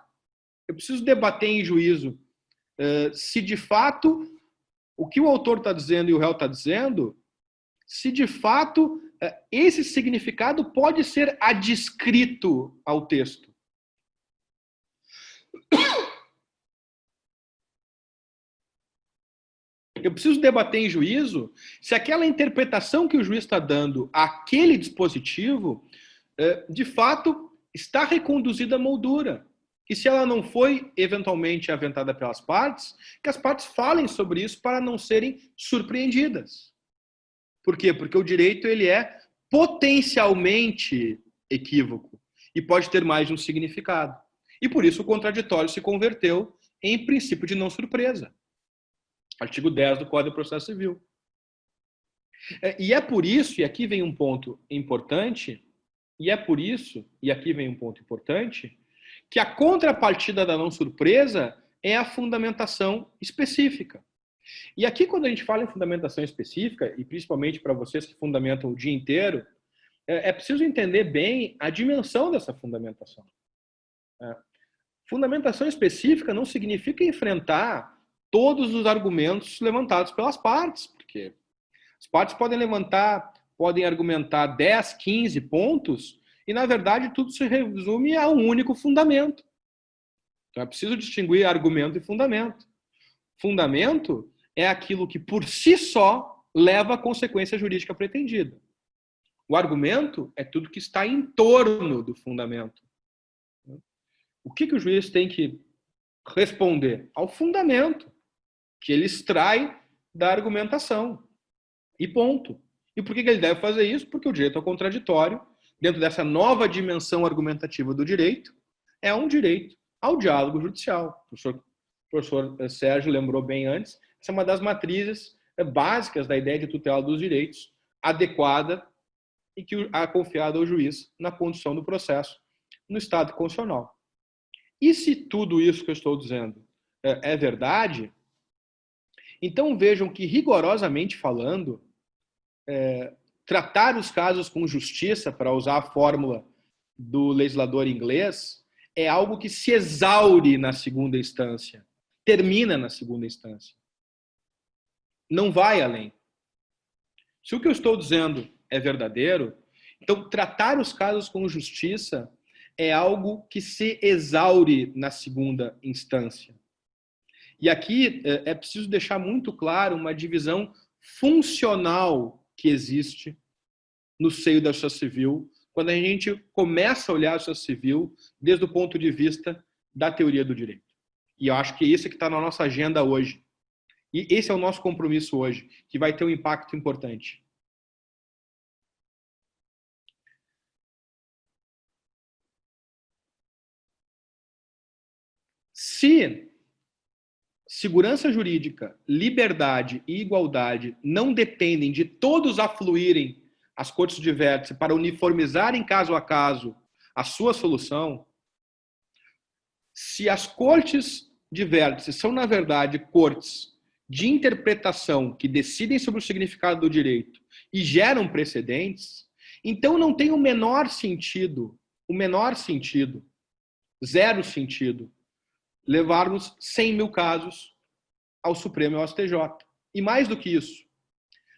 eu preciso debater em juízo se de fato o que o autor está dizendo e o réu está dizendo, se de fato esse significado pode ser adscrito ao texto. Eu preciso debater em juízo se aquela interpretação que o juiz está dando àquele dispositivo, de fato, está reconduzida à moldura. E se ela não foi eventualmente aventada pelas partes, que as partes falem sobre isso para não serem surpreendidas. Por quê? Porque o direito ele é potencialmente equívoco e pode ter mais de um significado. E por isso o contraditório se converteu em princípio de não surpresa. Artigo 10 do Código de Processo Civil. E é por isso, e aqui vem um ponto importante, que a contrapartida da não surpresa é a fundamentação específica. E aqui, quando a gente fala em fundamentação específica, e principalmente para vocês que fundamentam o dia inteiro, é preciso entender bem a dimensão dessa fundamentação. Fundamentação específica não significa enfrentar todos os argumentos levantados pelas partes, porque as partes podem argumentar 10, 15 pontos, e, na verdade, tudo se resume a um único fundamento. Então, é preciso distinguir argumento e fundamento. Fundamento é aquilo que, por si só, leva à consequência jurídica pretendida. O argumento é tudo que está em torno do fundamento. O que o juiz tem que responder? Ao fundamento, que ele extrai da argumentação. E ponto. E por que ele deve fazer isso? Porque o direito ao contraditório, dentro dessa nova dimensão argumentativa do direito, é um direito ao diálogo judicial. O professor Sérgio lembrou bem antes, essa é uma das matrizes básicas da ideia de tutela dos direitos, adequada e que é confiada ao juiz na condução do processo no Estado constitucional. E se tudo isso que eu estou dizendo é verdade, então vejam que, rigorosamente falando, tratar os casos com justiça, para usar a fórmula do legislador inglês, é algo que se exaure na segunda instância, termina na segunda instância. Não vai além. Se o que eu estou dizendo é verdadeiro, então tratar os casos com justiça é algo que se exaure na segunda instância. E aqui é preciso deixar muito claro uma divisão funcional que existe no seio da justiça civil, quando a gente começa a olhar a justiça civil desde o ponto de vista da teoria do direito. E eu acho que isso é que está na nossa agenda hoje. E esse é o nosso compromisso hoje, que vai ter um impacto importante. Se segurança jurídica, liberdade e igualdade não dependem de todos afluírem às cortes de vértice para uniformizarem caso a caso a sua solução, se as cortes de vértice são, na verdade, cortes de interpretação que decidem sobre o significado do direito e geram precedentes, então não tem o menor sentido, zero sentido, levarmos 100 mil casos ao Supremo e ao STJ. E mais do que isso,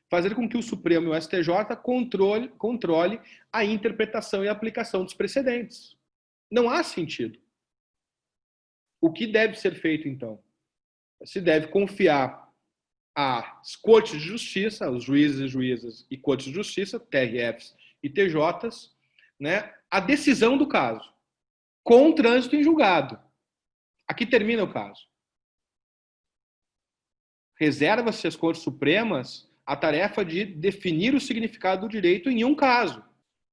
fazer com que o Supremo e o STJ controle a interpretação e a aplicação dos precedentes. Não há sentido. O que deve ser feito, então? Se deve confiar às cortes de justiça, aos juízes e juízas e cortes de justiça, TRFs e TJs, né, a decisão do caso, com trânsito em julgado. Aqui termina o caso. Reserva-se às Cortes Supremas a tarefa de definir o significado do direito em um caso,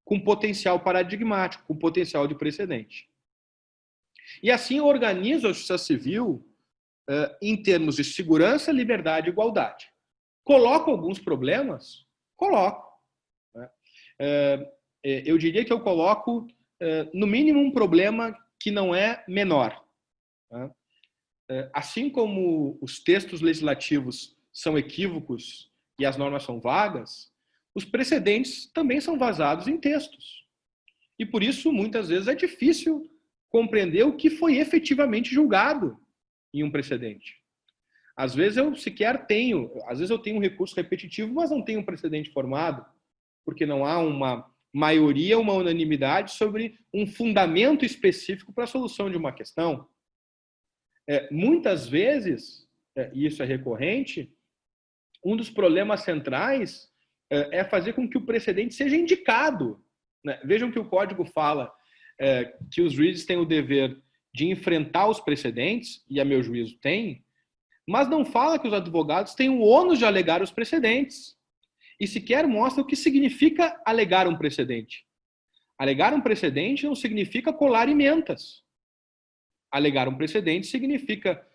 com potencial paradigmático, com potencial de precedente. E assim organiza a justiça civil em termos de segurança, liberdade e igualdade. Coloco alguns problemas? Coloco. Eu diria que eu coloco, no mínimo, um problema que não é menor. Assim como os textos legislativos são equívocos e as normas são vagas, os precedentes também são vazados em textos. E por isso, muitas vezes, é difícil compreender o que foi efetivamente julgado em um precedente. Às vezes eu tenho um recurso repetitivo, mas não tenho um precedente formado, porque não há uma maioria, uma unanimidade sobre um fundamento específico para a solução de uma questão. Muitas vezes, e isso é recorrente, um dos problemas centrais é fazer com que o precedente seja indicado. Vejam que o Código fala que os juízes têm o dever de enfrentar os precedentes, e a meu juízo tem, mas não fala que os advogados têm o ônus de alegar os precedentes. E sequer mostra o que significa alegar um precedente. Alegar um precedente não significa colar emendas. Alegar um precedente significa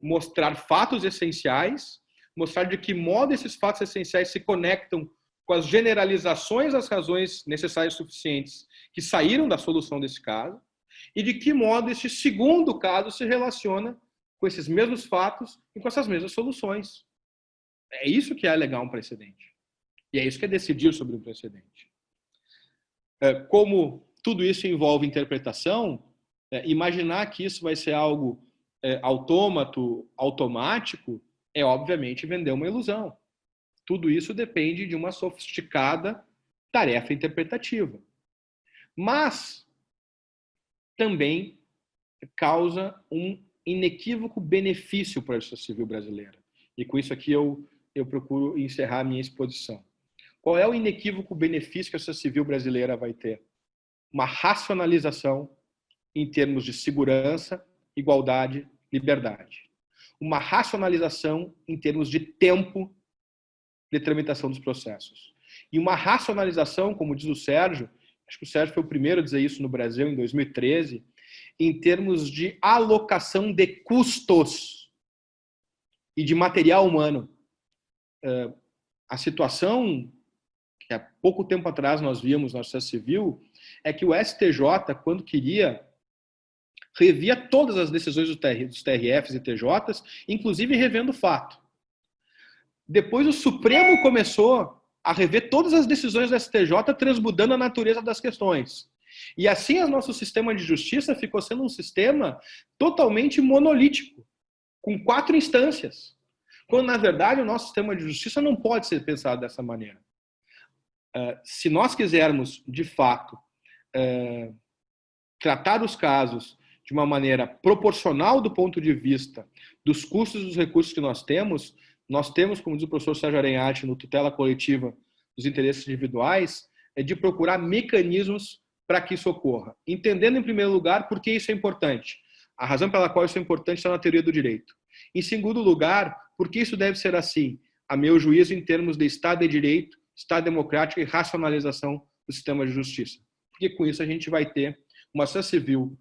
mostrar fatos essenciais, mostrar de que modo esses fatos essenciais se conectam com as generalizações das razões necessárias e suficientes que saíram da solução desse caso, e de que modo esse segundo caso se relaciona com esses mesmos fatos e com essas mesmas soluções. É isso que é alegar um precedente. E é isso que é decidir sobre um precedente. Como tudo isso envolve interpretação, imaginar que isso vai ser algo autômato, automático, é obviamente vender uma ilusão. Tudo isso depende de uma sofisticada tarefa interpretativa. Mas também causa um inequívoco benefício para a justiça civil brasileira. E com isso aqui eu procuro encerrar a minha exposição. Qual é o inequívoco benefício que a justiça civil brasileira vai ter? Uma racionalização em termos de segurança, igualdade, liberdade. Uma racionalização em termos de tempo de tramitação dos processos. E uma racionalização, como diz o Sérgio, acho que o Sérgio foi o primeiro a dizer isso no Brasil em 2013, em termos de alocação de custos e de material humano. A situação que há pouco tempo atrás nós vimos na justiça civil é que o STJ, quando queria, revia todas as decisões dos TRFs e TJs, inclusive revendo o fato. Depois o Supremo começou a rever todas as decisões do STJ, transmudando a natureza das questões. E assim o nosso sistema de justiça ficou sendo um sistema totalmente monolítico, com 4 instâncias. Quando, na verdade, o nosso sistema de justiça não pode ser pensado dessa maneira. Se nós quisermos, de fato, tratar os casos de uma maneira proporcional do ponto de vista dos custos e dos recursos que nós temos, como diz o professor Sérgio Arenhati, no Tutela Coletiva dos Interesses Individuais, de procurar mecanismos para que isso ocorra. Entendendo, em primeiro lugar, por que isso é importante. A razão pela qual isso é importante está na teoria do direito. Em segundo lugar, por que isso deve ser assim? A meu juízo, em termos de Estado de Direito, Estado democrático e racionalização do sistema de justiça. Porque com isso a gente vai ter uma sociedade civil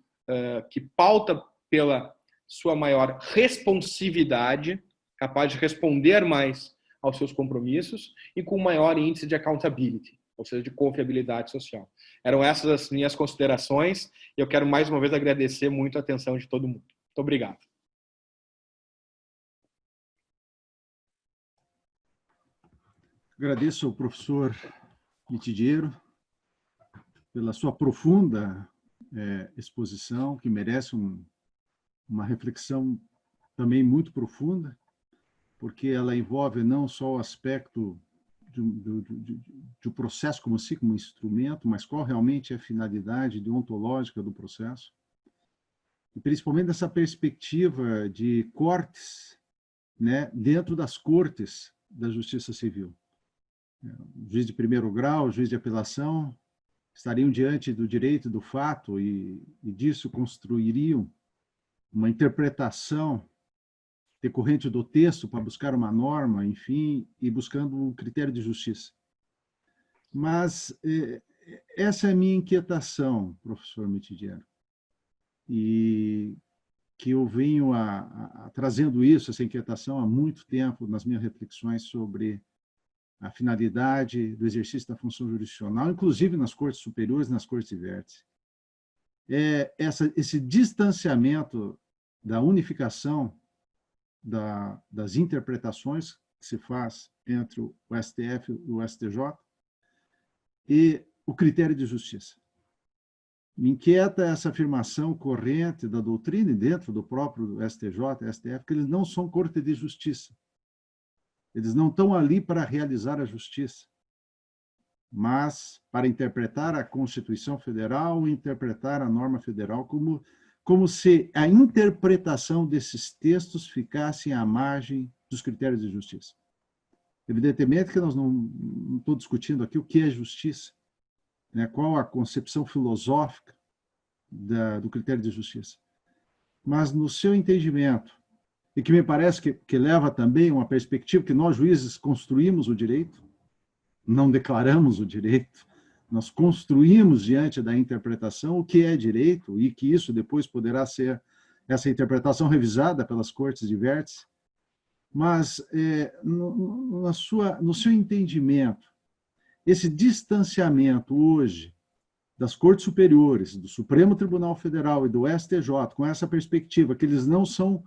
que pauta pela sua maior responsividade, capaz de responder mais aos seus compromissos e com maior índice de accountability, ou seja, de confiabilidade social. Eram essas as minhas considerações e eu quero mais uma vez agradecer muito a atenção de todo mundo. Muito obrigado. Agradeço ao professor Mitidiero pela sua profunda exposição, que merece uma reflexão também muito profunda, porque ela envolve não só o aspecto do processo como si, como instrumento, mas qual realmente é a finalidade deontológica do processo, e principalmente dessa perspectiva de cortes, né, dentro das cortes da justiça civil. O juiz de primeiro grau, o juiz de apelação, estariam diante do direito do fato e disso construiriam uma interpretação decorrente do texto para buscar uma norma, enfim, e buscando um critério de justiça. Mas essa é a minha inquietação, professor Mitidiero, e que eu venho trazendo isso, essa inquietação, há muito tempo nas minhas reflexões sobre a finalidade do exercício da função jurisdicional, inclusive nas cortes superiores, nas cortes de vértice. Esse distanciamento da unificação das interpretações que se faz entre o STF e o STJ e o critério de justiça. Me inquieta essa afirmação corrente da doutrina e dentro do próprio STJ, STF, que eles não são corte de justiça. Eles não estão ali para realizar a justiça, mas para interpretar a Constituição Federal e interpretar a norma federal como se a interpretação desses textos ficasse à margem dos critérios de justiça. Evidentemente que nós não estou discutindo aqui o que é justiça, né? Qual a concepção filosófica do critério de justiça. Mas no seu entendimento, e que me parece que leva também uma perspectiva que nós juízes construímos o direito, não declaramos o direito, nós construímos diante da interpretação o que é direito e que isso depois poderá ser, essa interpretação revisada pelas cortes de vértice. Mas no seu entendimento, esse distanciamento hoje das cortes superiores, do Supremo Tribunal Federal e do STJ, com essa perspectiva que eles não são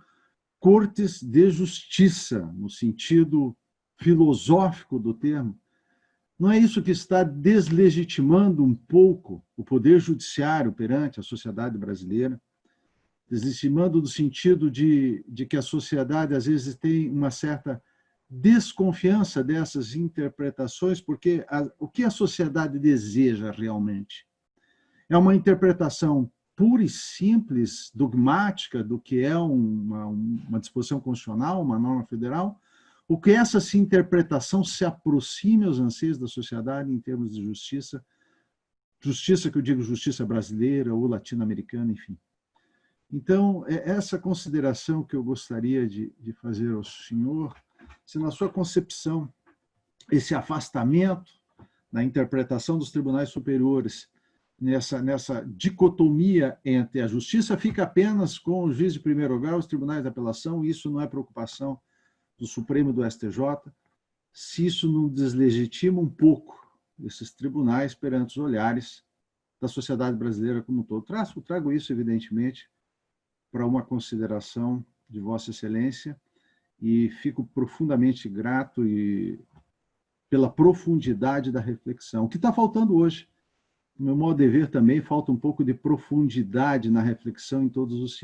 cortes de justiça, no sentido filosófico do termo, não é isso que está deslegitimando um pouco o poder judiciário perante a sociedade brasileira? Deslegitimando no sentido de que a sociedade, às vezes, tem uma certa desconfiança dessas interpretações, porque o que a sociedade deseja realmente? É uma interpretação pura e simples, dogmática, do que é uma disposição constitucional, uma norma federal, ou que essa interpretação se aproxime aos anseios da sociedade em termos de justiça, justiça que eu digo justiça brasileira ou latino-americana, enfim. Então, é essa consideração que eu gostaria de fazer ao senhor, se na sua concepção, esse afastamento na interpretação dos tribunais superiores, nessa dicotomia entre a justiça fica apenas com o juiz de primeiro grau, os tribunais de apelação, e isso não é preocupação do Supremo e do STJ, se isso não deslegitima um pouco esses tribunais perante os olhares da sociedade brasileira como um todo. Trago isso, evidentemente, para uma consideração de Vossa Excelência e fico profundamente grato pela profundidade da reflexão. O que está faltando hoje? No meu modo de ver também, falta um pouco de profundidade na reflexão em todos os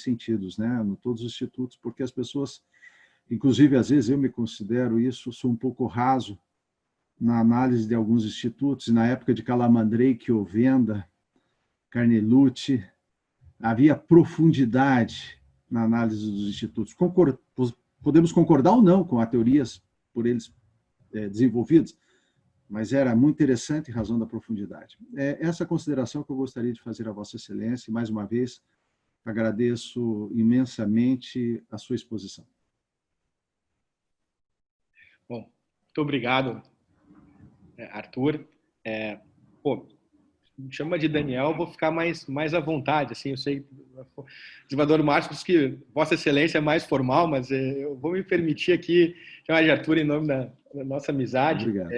sentidos, né? Em todos os institutos, porque as pessoas, inclusive, às vezes eu me considero isso, sou um pouco raso na análise de alguns institutos. Na época de Calamandrei, Ovenda, Carnelucci, havia profundidade na análise dos institutos. Podemos concordar ou não com as teorias por eles desenvolvidas, mas era muito interessante em razão da profundidade. É essa consideração que eu gostaria de fazer a Vossa Excelência, e mais uma vez agradeço imensamente a sua exposição. Bom, muito obrigado, Arthur. Me chama de Daniel, vou ficar mais à vontade. Assim, eu sei que o desembargador Márcio disse que Vossa Excelência é mais formal, mas eu vou me permitir aqui chamar de Arthur em nome da nossa amizade. Obrigado.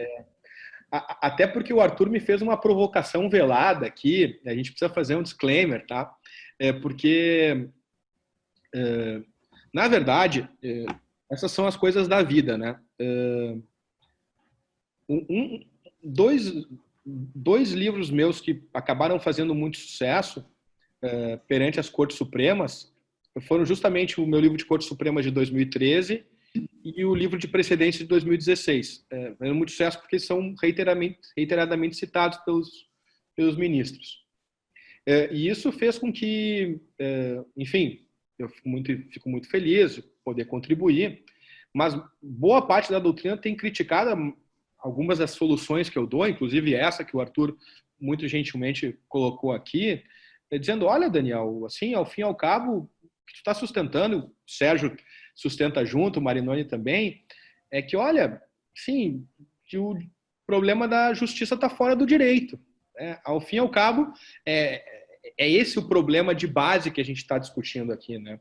Até porque o Arthur me fez uma provocação velada aqui, a gente precisa fazer um disclaimer, tá? Porque, na verdade, essas são as coisas da vida, né? Dois livros meus que acabaram fazendo muito sucesso perante as Cortes Supremas foram justamente o meu livro de Corte Suprema de 2013 e o livro de precedência de 2016. Fizeram muito sucesso porque são reiteradamente citados pelos ministros. E isso fez com que, enfim, eu fico muito feliz de poder contribuir, mas boa parte da doutrina tem criticado algumas das soluções que eu dou, inclusive essa que o Arthur muito gentilmente colocou aqui, dizendo, olha, Daniel, assim, ao fim e ao cabo, o que tu está sustentando, o Sérgio sustenta junto, o Marinoni também, é que, olha, sim, que o problema da justiça está fora do direito. Ao fim e ao cabo, é esse o problema de base que a gente está discutindo aqui, né?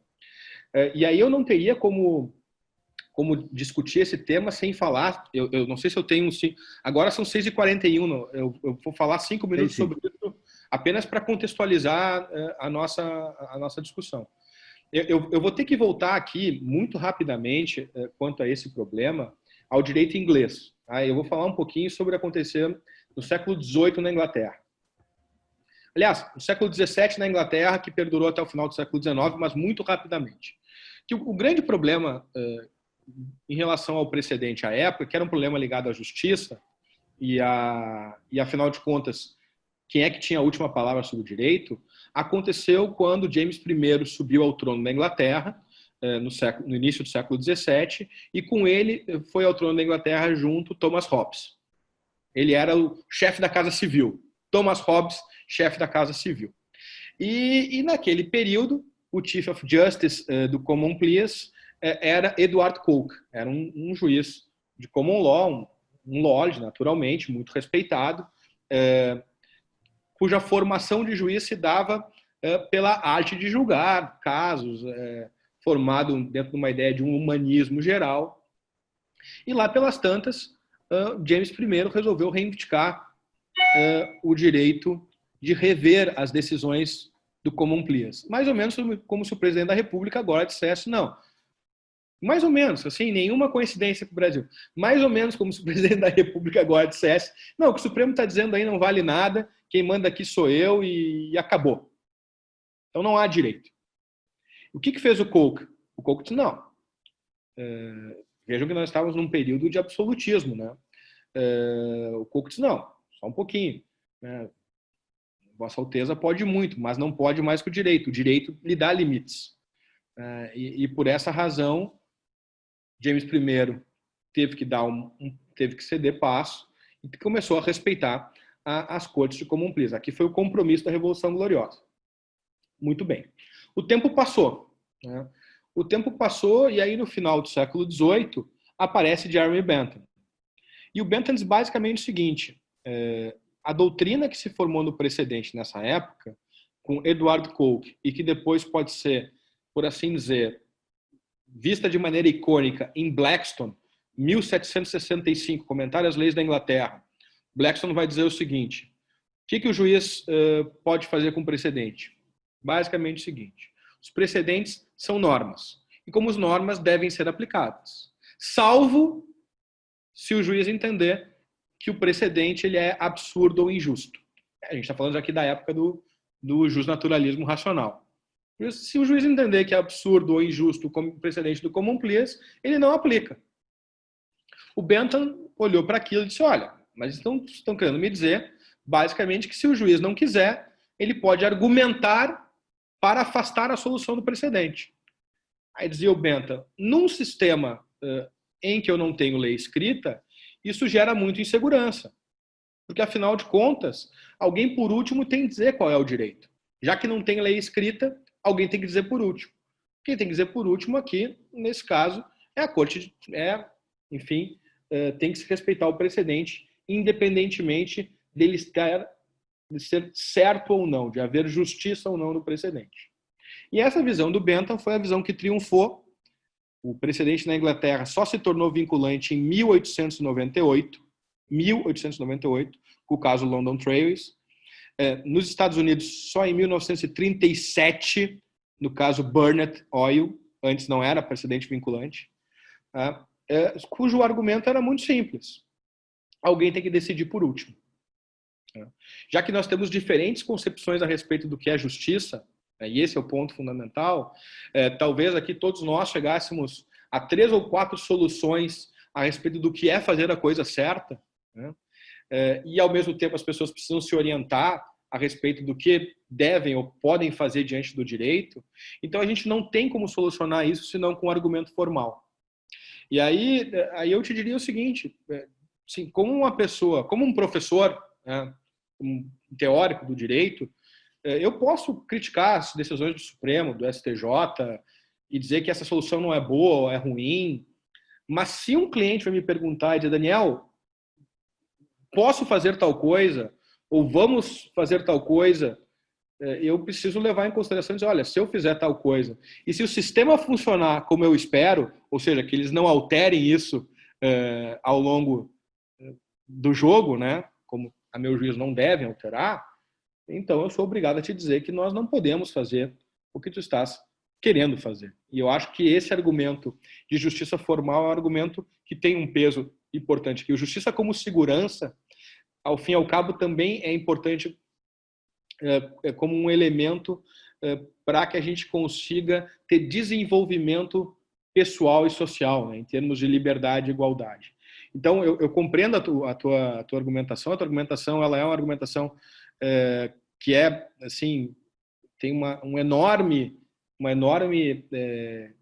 E aí eu não teria como discutir esse tema sem falar, eu não sei se eu tenho, agora são 6h41, eu vou falar 5 minutos sobre isso, apenas para contextualizar a nossa discussão. Eu vou ter que voltar aqui muito rapidamente quanto a esse problema ao direito inglês. Tá? Eu vou falar um pouquinho sobre o que aconteceu no século XVIII na Inglaterra. Aliás, no século XVII na Inglaterra, que perdurou até o final do século XIX, mas muito rapidamente. Que o grande problema em relação ao precedente à época, que era um problema ligado à justiça, e afinal de contas, quem é que tinha a última palavra sobre o direito, aconteceu quando James I subiu ao trono da Inglaterra, no início do século XVII, e com ele foi ao trono da Inglaterra junto Thomas Hobbes. Ele era o chefe da Casa Civil. Thomas Hobbes, chefe da Casa Civil. E naquele período, o Chief of Justice do Common Pleas era Edward Coke, era um juiz de common law, um lord, naturalmente, muito respeitado, cuja formação de juiz se dava pela arte de julgar casos, formado dentro de uma ideia de um humanismo geral. E lá pelas tantas, James I resolveu reivindicar o direito de rever as decisões do Common Pleas. Mais ou menos como se o presidente da República agora dissesse, não, mais ou menos, assim, nenhuma coincidência com o Brasil, mais ou menos como se o presidente da República agora dissesse, não, o que o Supremo está dizendo aí não vale nada, quem manda aqui sou eu e acabou. Então não há direito. O que fez o Coke? O Coke disse, não, vejam que nós estávamos num período de absolutismo, né? O Coke disse, não, só um pouquinho, né? Vossa Alteza pode muito, mas não pode mais que o direito lhe dá limites. E por essa razão, James I teve que ceder passo e começou a respeitar as cortes de Common Pleas. Aqui foi o compromisso da Revolução Gloriosa. Muito bem. O tempo passou, né? O tempo passou e aí no final do século XVIII aparece Jeremy Bentham. E o Bentham diz basicamente o seguinte, a doutrina que se formou no precedente nessa época, com Edward Coke, e que depois pode ser, por assim dizer, vista de maneira icônica em Blackstone, 1765, Comentário às Leis da Inglaterra. Blackstone vai dizer o seguinte, o que o juiz pode fazer com o precedente? Basicamente o seguinte, os precedentes são normas, e como as normas devem ser aplicadas, salvo se o juiz entender que o precedente ele é absurdo ou injusto. A gente está falando aqui da época do justnaturalismo racional. Se o juiz entender que é absurdo ou injusto o precedente do Common Pleas, ele não aplica. O Bentham olhou para aquilo e disse, olha, mas estão querendo me dizer, basicamente, que se o juiz não quiser, ele pode argumentar para afastar a solução do precedente. Aí dizia o Bentham, num sistema em que eu não tenho lei escrita, isso gera muita insegurança. Porque, afinal de contas, alguém, por último, tem que dizer qual é o direito. Já que não tem lei escrita, alguém tem que dizer por último. Quem tem que dizer por último aqui, nesse caso, é a corte, enfim, tem que se respeitar o precedente, independentemente dele de ser certo ou não, de haver justiça ou não no precedente. E essa visão do Bentham foi a visão que triunfou. O precedente na Inglaterra só se tornou vinculante em 1898, com o caso London Trails. Nos Estados Unidos, só em 1937, no caso Burnett Oil, antes não era precedente vinculante, cujo argumento era muito simples. Alguém tem que decidir por último. Já que nós temos diferentes concepções a respeito do que é justiça, e esse é o ponto fundamental, talvez aqui todos nós chegássemos a 3 ou 4 soluções a respeito do que é fazer a coisa certa, né? E ao mesmo tempo as pessoas precisam se orientar a respeito do que devem ou podem fazer diante do direito. Então a gente não tem como solucionar isso senão com um argumento formal. E aí eu te diria o seguinte, assim, como uma pessoa, como um professor, né, um teórico do direito, eu posso criticar as decisões do Supremo, do STJ, e dizer que essa solução não é boa ou é ruim, mas se um cliente vai me perguntar e dizer, Daniel, posso fazer tal coisa, ou vamos fazer tal coisa, eu preciso levar em consideração e dizer, olha, se eu fizer tal coisa, e se o sistema funcionar como eu espero, ou seja, que eles não alterem isso ao longo do jogo, né, como a meu juízo não devem alterar, então eu sou obrigado a te dizer que nós não podemos fazer o que tu estás querendo fazer. E eu acho que esse argumento de justiça formal é um argumento que tem um peso importante, que a justiça como segurança, ao fim e ao cabo, também é importante como um elemento para que a gente consiga ter desenvolvimento pessoal e social, né, em termos de liberdade e igualdade. Então, eu compreendo a tua argumentação. A tua argumentação ela é uma argumentação que assim, tem uma enorme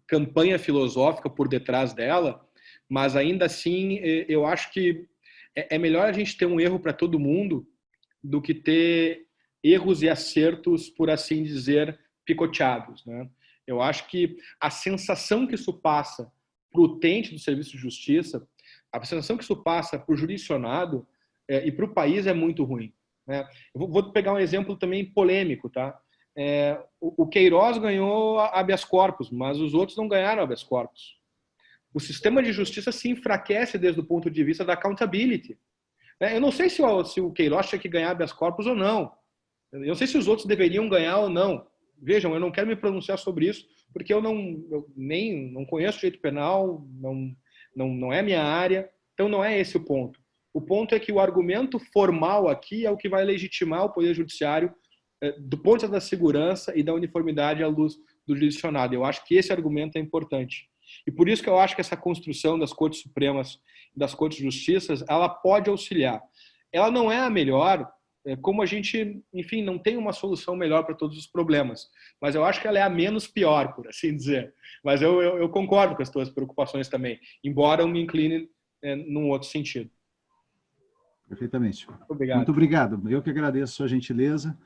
campanha filosófica por detrás dela, mas ainda assim eu acho que é melhor a gente ter um erro para todo mundo do que ter erros e acertos, por assim dizer, picoteados, né? Eu acho que a sensação que isso passa para o utente do serviço de justiça, a sensação que isso passa para o jurisdicionado e para o país é muito ruim, né? Eu vou pegar um exemplo também polêmico, tá? O Queiroz ganhou habeas corpus, mas os outros não ganharam habeas corpus. O sistema de justiça se enfraquece desde o ponto de vista da accountability. Eu não sei se o Queiroz tinha que ganhar habeas corpus ou não. Eu não sei se os outros deveriam ganhar ou não. Vejam, eu não quero me pronunciar sobre isso, porque eu nem não conheço direito penal, não é minha área, então não é esse o ponto. O ponto é que o argumento formal aqui é o que vai legitimar o Poder Judiciário do ponto de vista da segurança e da uniformidade à luz do jurisdicionado. Eu acho que esse argumento é importante. E por isso que eu acho que essa construção das Cortes Supremas e das Cortes de Justiça, ela pode auxiliar. Ela não é a melhor, como a gente, enfim, não tem uma solução melhor para todos os problemas, mas eu acho que ela é a menos pior, por assim dizer. Mas eu concordo com as tuas preocupações também, embora eu me incline num outro sentido. Perfeitamente. Obrigado. Muito obrigado. Eu que agradeço a sua gentileza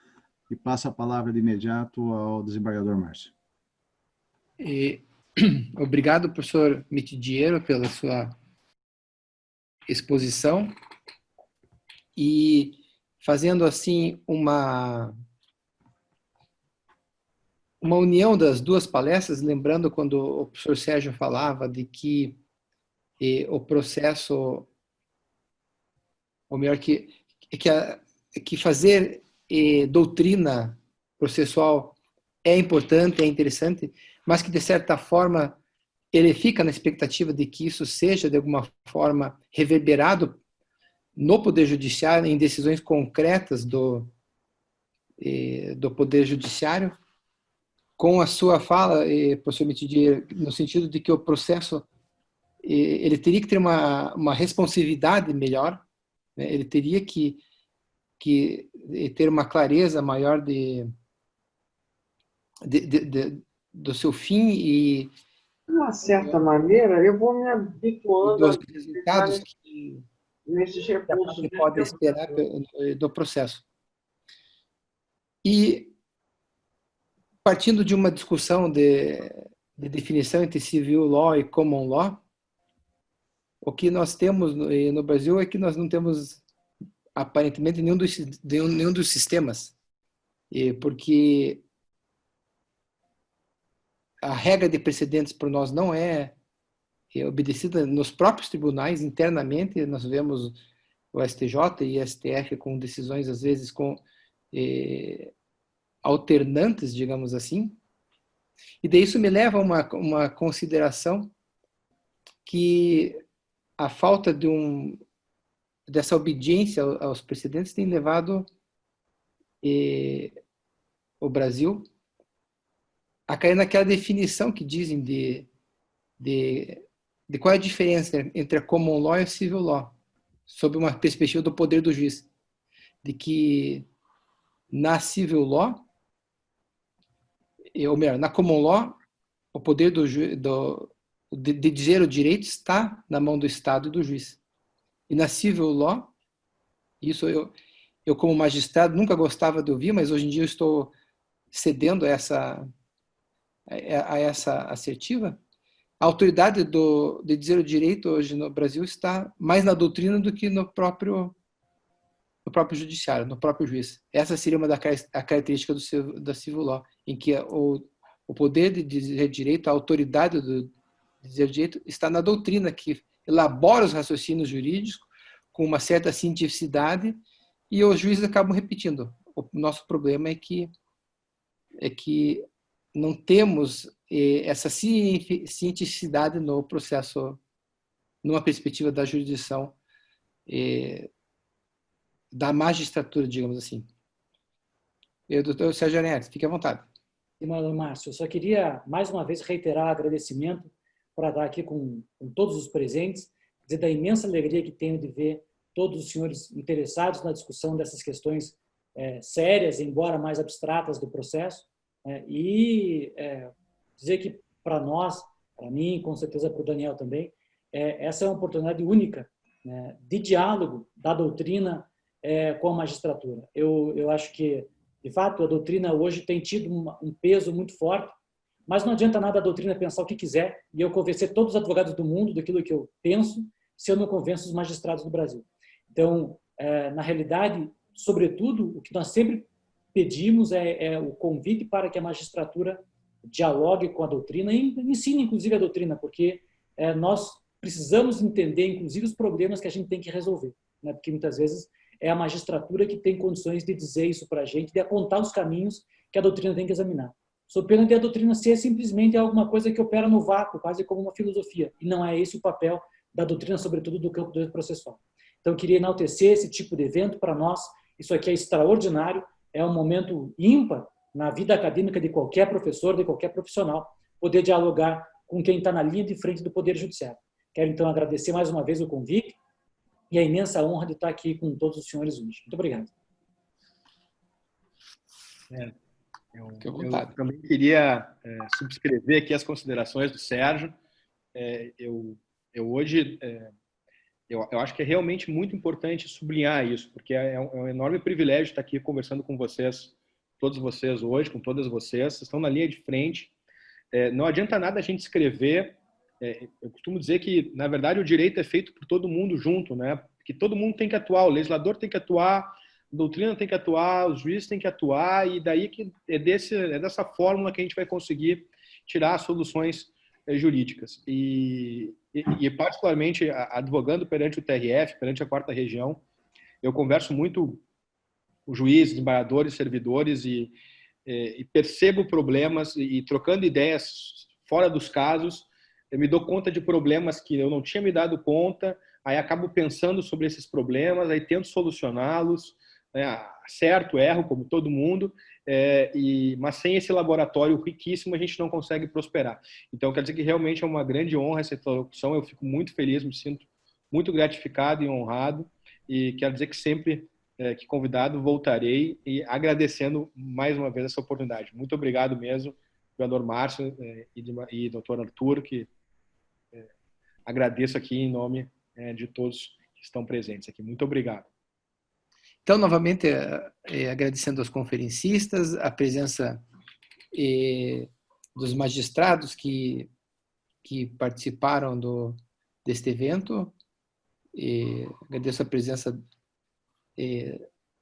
e passo a palavra de imediato ao desembargador Márcio. Obrigado, professor Mitidiero, pela sua exposição. E fazendo assim uma união das duas palestras, lembrando quando o professor Sérgio falava de que o processo, ou melhor, que fazer doutrina processual é importante, é interessante, mas que, de certa forma, ele fica na expectativa de que isso seja, de alguma forma, reverberado no Poder Judiciário, em decisões concretas do Poder Judiciário, com a sua fala, professor Mitidier, no sentido de que o processo ele teria que ter uma responsividade melhor, né? Ele teria que ter uma clareza maior do seu fim e, de uma certa maneira, eu vou me habituando dos resultados que nesses recursos. Você pode esperar do processo. E, partindo de uma discussão de definição entre civil law e common law, o que nós temos no Brasil é que nós não temos, aparentemente, nenhum dos sistemas, porque a regra de precedentes por nós não é obedecida nos próprios tribunais, internamente. Nós vemos o STJ e o STF com decisões, às vezes, alternantes, digamos assim. E daí isso me leva a uma consideração que a falta dessa obediência aos precedentes tem levado o Brasil a cair naquela definição que dizem de qual é a diferença entre a common law e a civil law, sob uma perspectiva do poder do juiz. De que na civil law, ou melhor, na common law, o poder de dizer o direito está na mão do Estado e do juiz. E na civil law, isso eu como magistrado nunca gostava de ouvir, mas hoje em dia eu estou cedendo a essa assertiva. A autoridade de dizer o direito hoje no Brasil está mais na doutrina do que no próprio judiciário, no próprio juiz. Essa seria uma a característica da civil law, em que o poder de dizer direito, a autoridade de dizer direito está na doutrina, que elabora os raciocínios jurídicos com uma certa cientificidade, e os juízes acabam repetindo. O nosso problema é que não temos essa cientificidade no processo, numa perspectiva da jurisdição, da magistratura, digamos assim. Doutor Sérgio Anetes, fique à vontade. Senador Márcio, eu só queria, mais uma vez, reiterar agradecimento por estar aqui com todos os presentes, dizer da imensa alegria que tenho de ver todos os senhores interessados na discussão dessas questões sérias, embora mais abstratas, do processo, e dizer que para nós, para mim, com certeza para o Daniel também, essa é uma oportunidade única, né, de diálogo da doutrina com a magistratura. Eu acho que De fato, a doutrina hoje tem tido um peso muito forte, mas não adianta nada a doutrina pensar o que quiser e eu convencer todos os advogados do mundo daquilo que eu penso, se eu não convenço os magistrados do Brasil. Então, na realidade, sobretudo, o que nós sempre pedimos é o convite para que a magistratura dialogue com a doutrina e ensine, inclusive, a doutrina, porque nós precisamos entender, inclusive, os problemas que a gente tem que resolver, né? Porque muitas vezes é a magistratura que tem condições de dizer isso para a gente, de apontar os caminhos que a doutrina tem que examinar. Sou pena de a doutrina ser simplesmente alguma coisa que opera no vácuo, quase como uma filosofia, e não é esse o papel da doutrina, sobretudo do campo do direito processual. Então, eu queria enaltecer esse tipo de evento para nós. Isso aqui é extraordinário, é um momento ímpar na vida acadêmica de qualquer professor, de qualquer profissional, poder dialogar com quem está na linha de frente do Poder Judiciário. Quero, então, agradecer mais uma vez o convite e a imensa honra de estar aqui com todos os senhores hoje. Muito obrigado. Eu também queria subscrever aqui as considerações do Sérgio. Eu acho que é realmente muito importante sublinhar isso, porque é um enorme privilégio estar aqui conversando com vocês, todos vocês hoje, com todas vocês. Vocês estão na linha de frente. Não adianta nada a gente escrever. Eu costumo dizer que, na verdade, o direito é feito por todo mundo junto, né? Porque todo mundo tem que atuar, o legislador tem que atuar, a doutrina tem que atuar, os juízes têm que atuar, e daí que é dessa fórmula que a gente vai conseguir tirar soluções jurídicas. E particularmente, advogando perante o TRF, perante a 4ª Região, eu converso muito com juízes, desembargadores, servidores e percebo problemas e trocando ideias fora dos casos, eu me dou conta de problemas que eu não tinha me dado conta, aí acabo pensando sobre esses problemas, aí tento solucioná-los, né? Acerto, erro, como todo mundo, mas sem esse laboratório riquíssimo a gente não consegue prosperar. Então, quer dizer que realmente é uma grande honra essa interlocução, eu fico muito feliz, me sinto muito gratificado e honrado, e quero dizer que sempre que convidado voltarei, e agradecendo mais uma vez essa oportunidade. Muito obrigado mesmo, governador Márcio e doutor Arthur, que agradeço aqui em nome de todos que estão presentes aqui. Muito obrigado. Então, novamente, agradecendo aos conferencistas, a presença dos magistrados que participaram deste evento. Agradeço a presença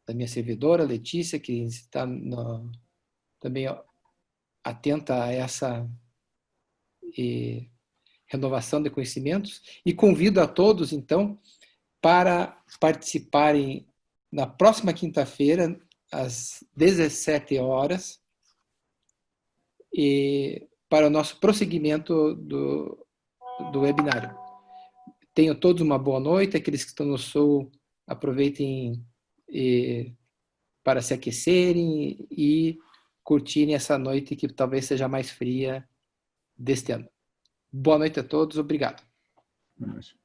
da minha servidora, Letícia, que está também atenta a essa renovação de conhecimentos, e convido a todos, então, para participarem na próxima quinta-feira, às 17 horas, para o nosso prosseguimento do webinário. Tenham todos uma boa noite. Aqueles que estão no sul, aproveitem para se aquecerem e curtirem essa noite que talvez seja mais fria deste ano. Boa noite a todos. Obrigado. Boa noite.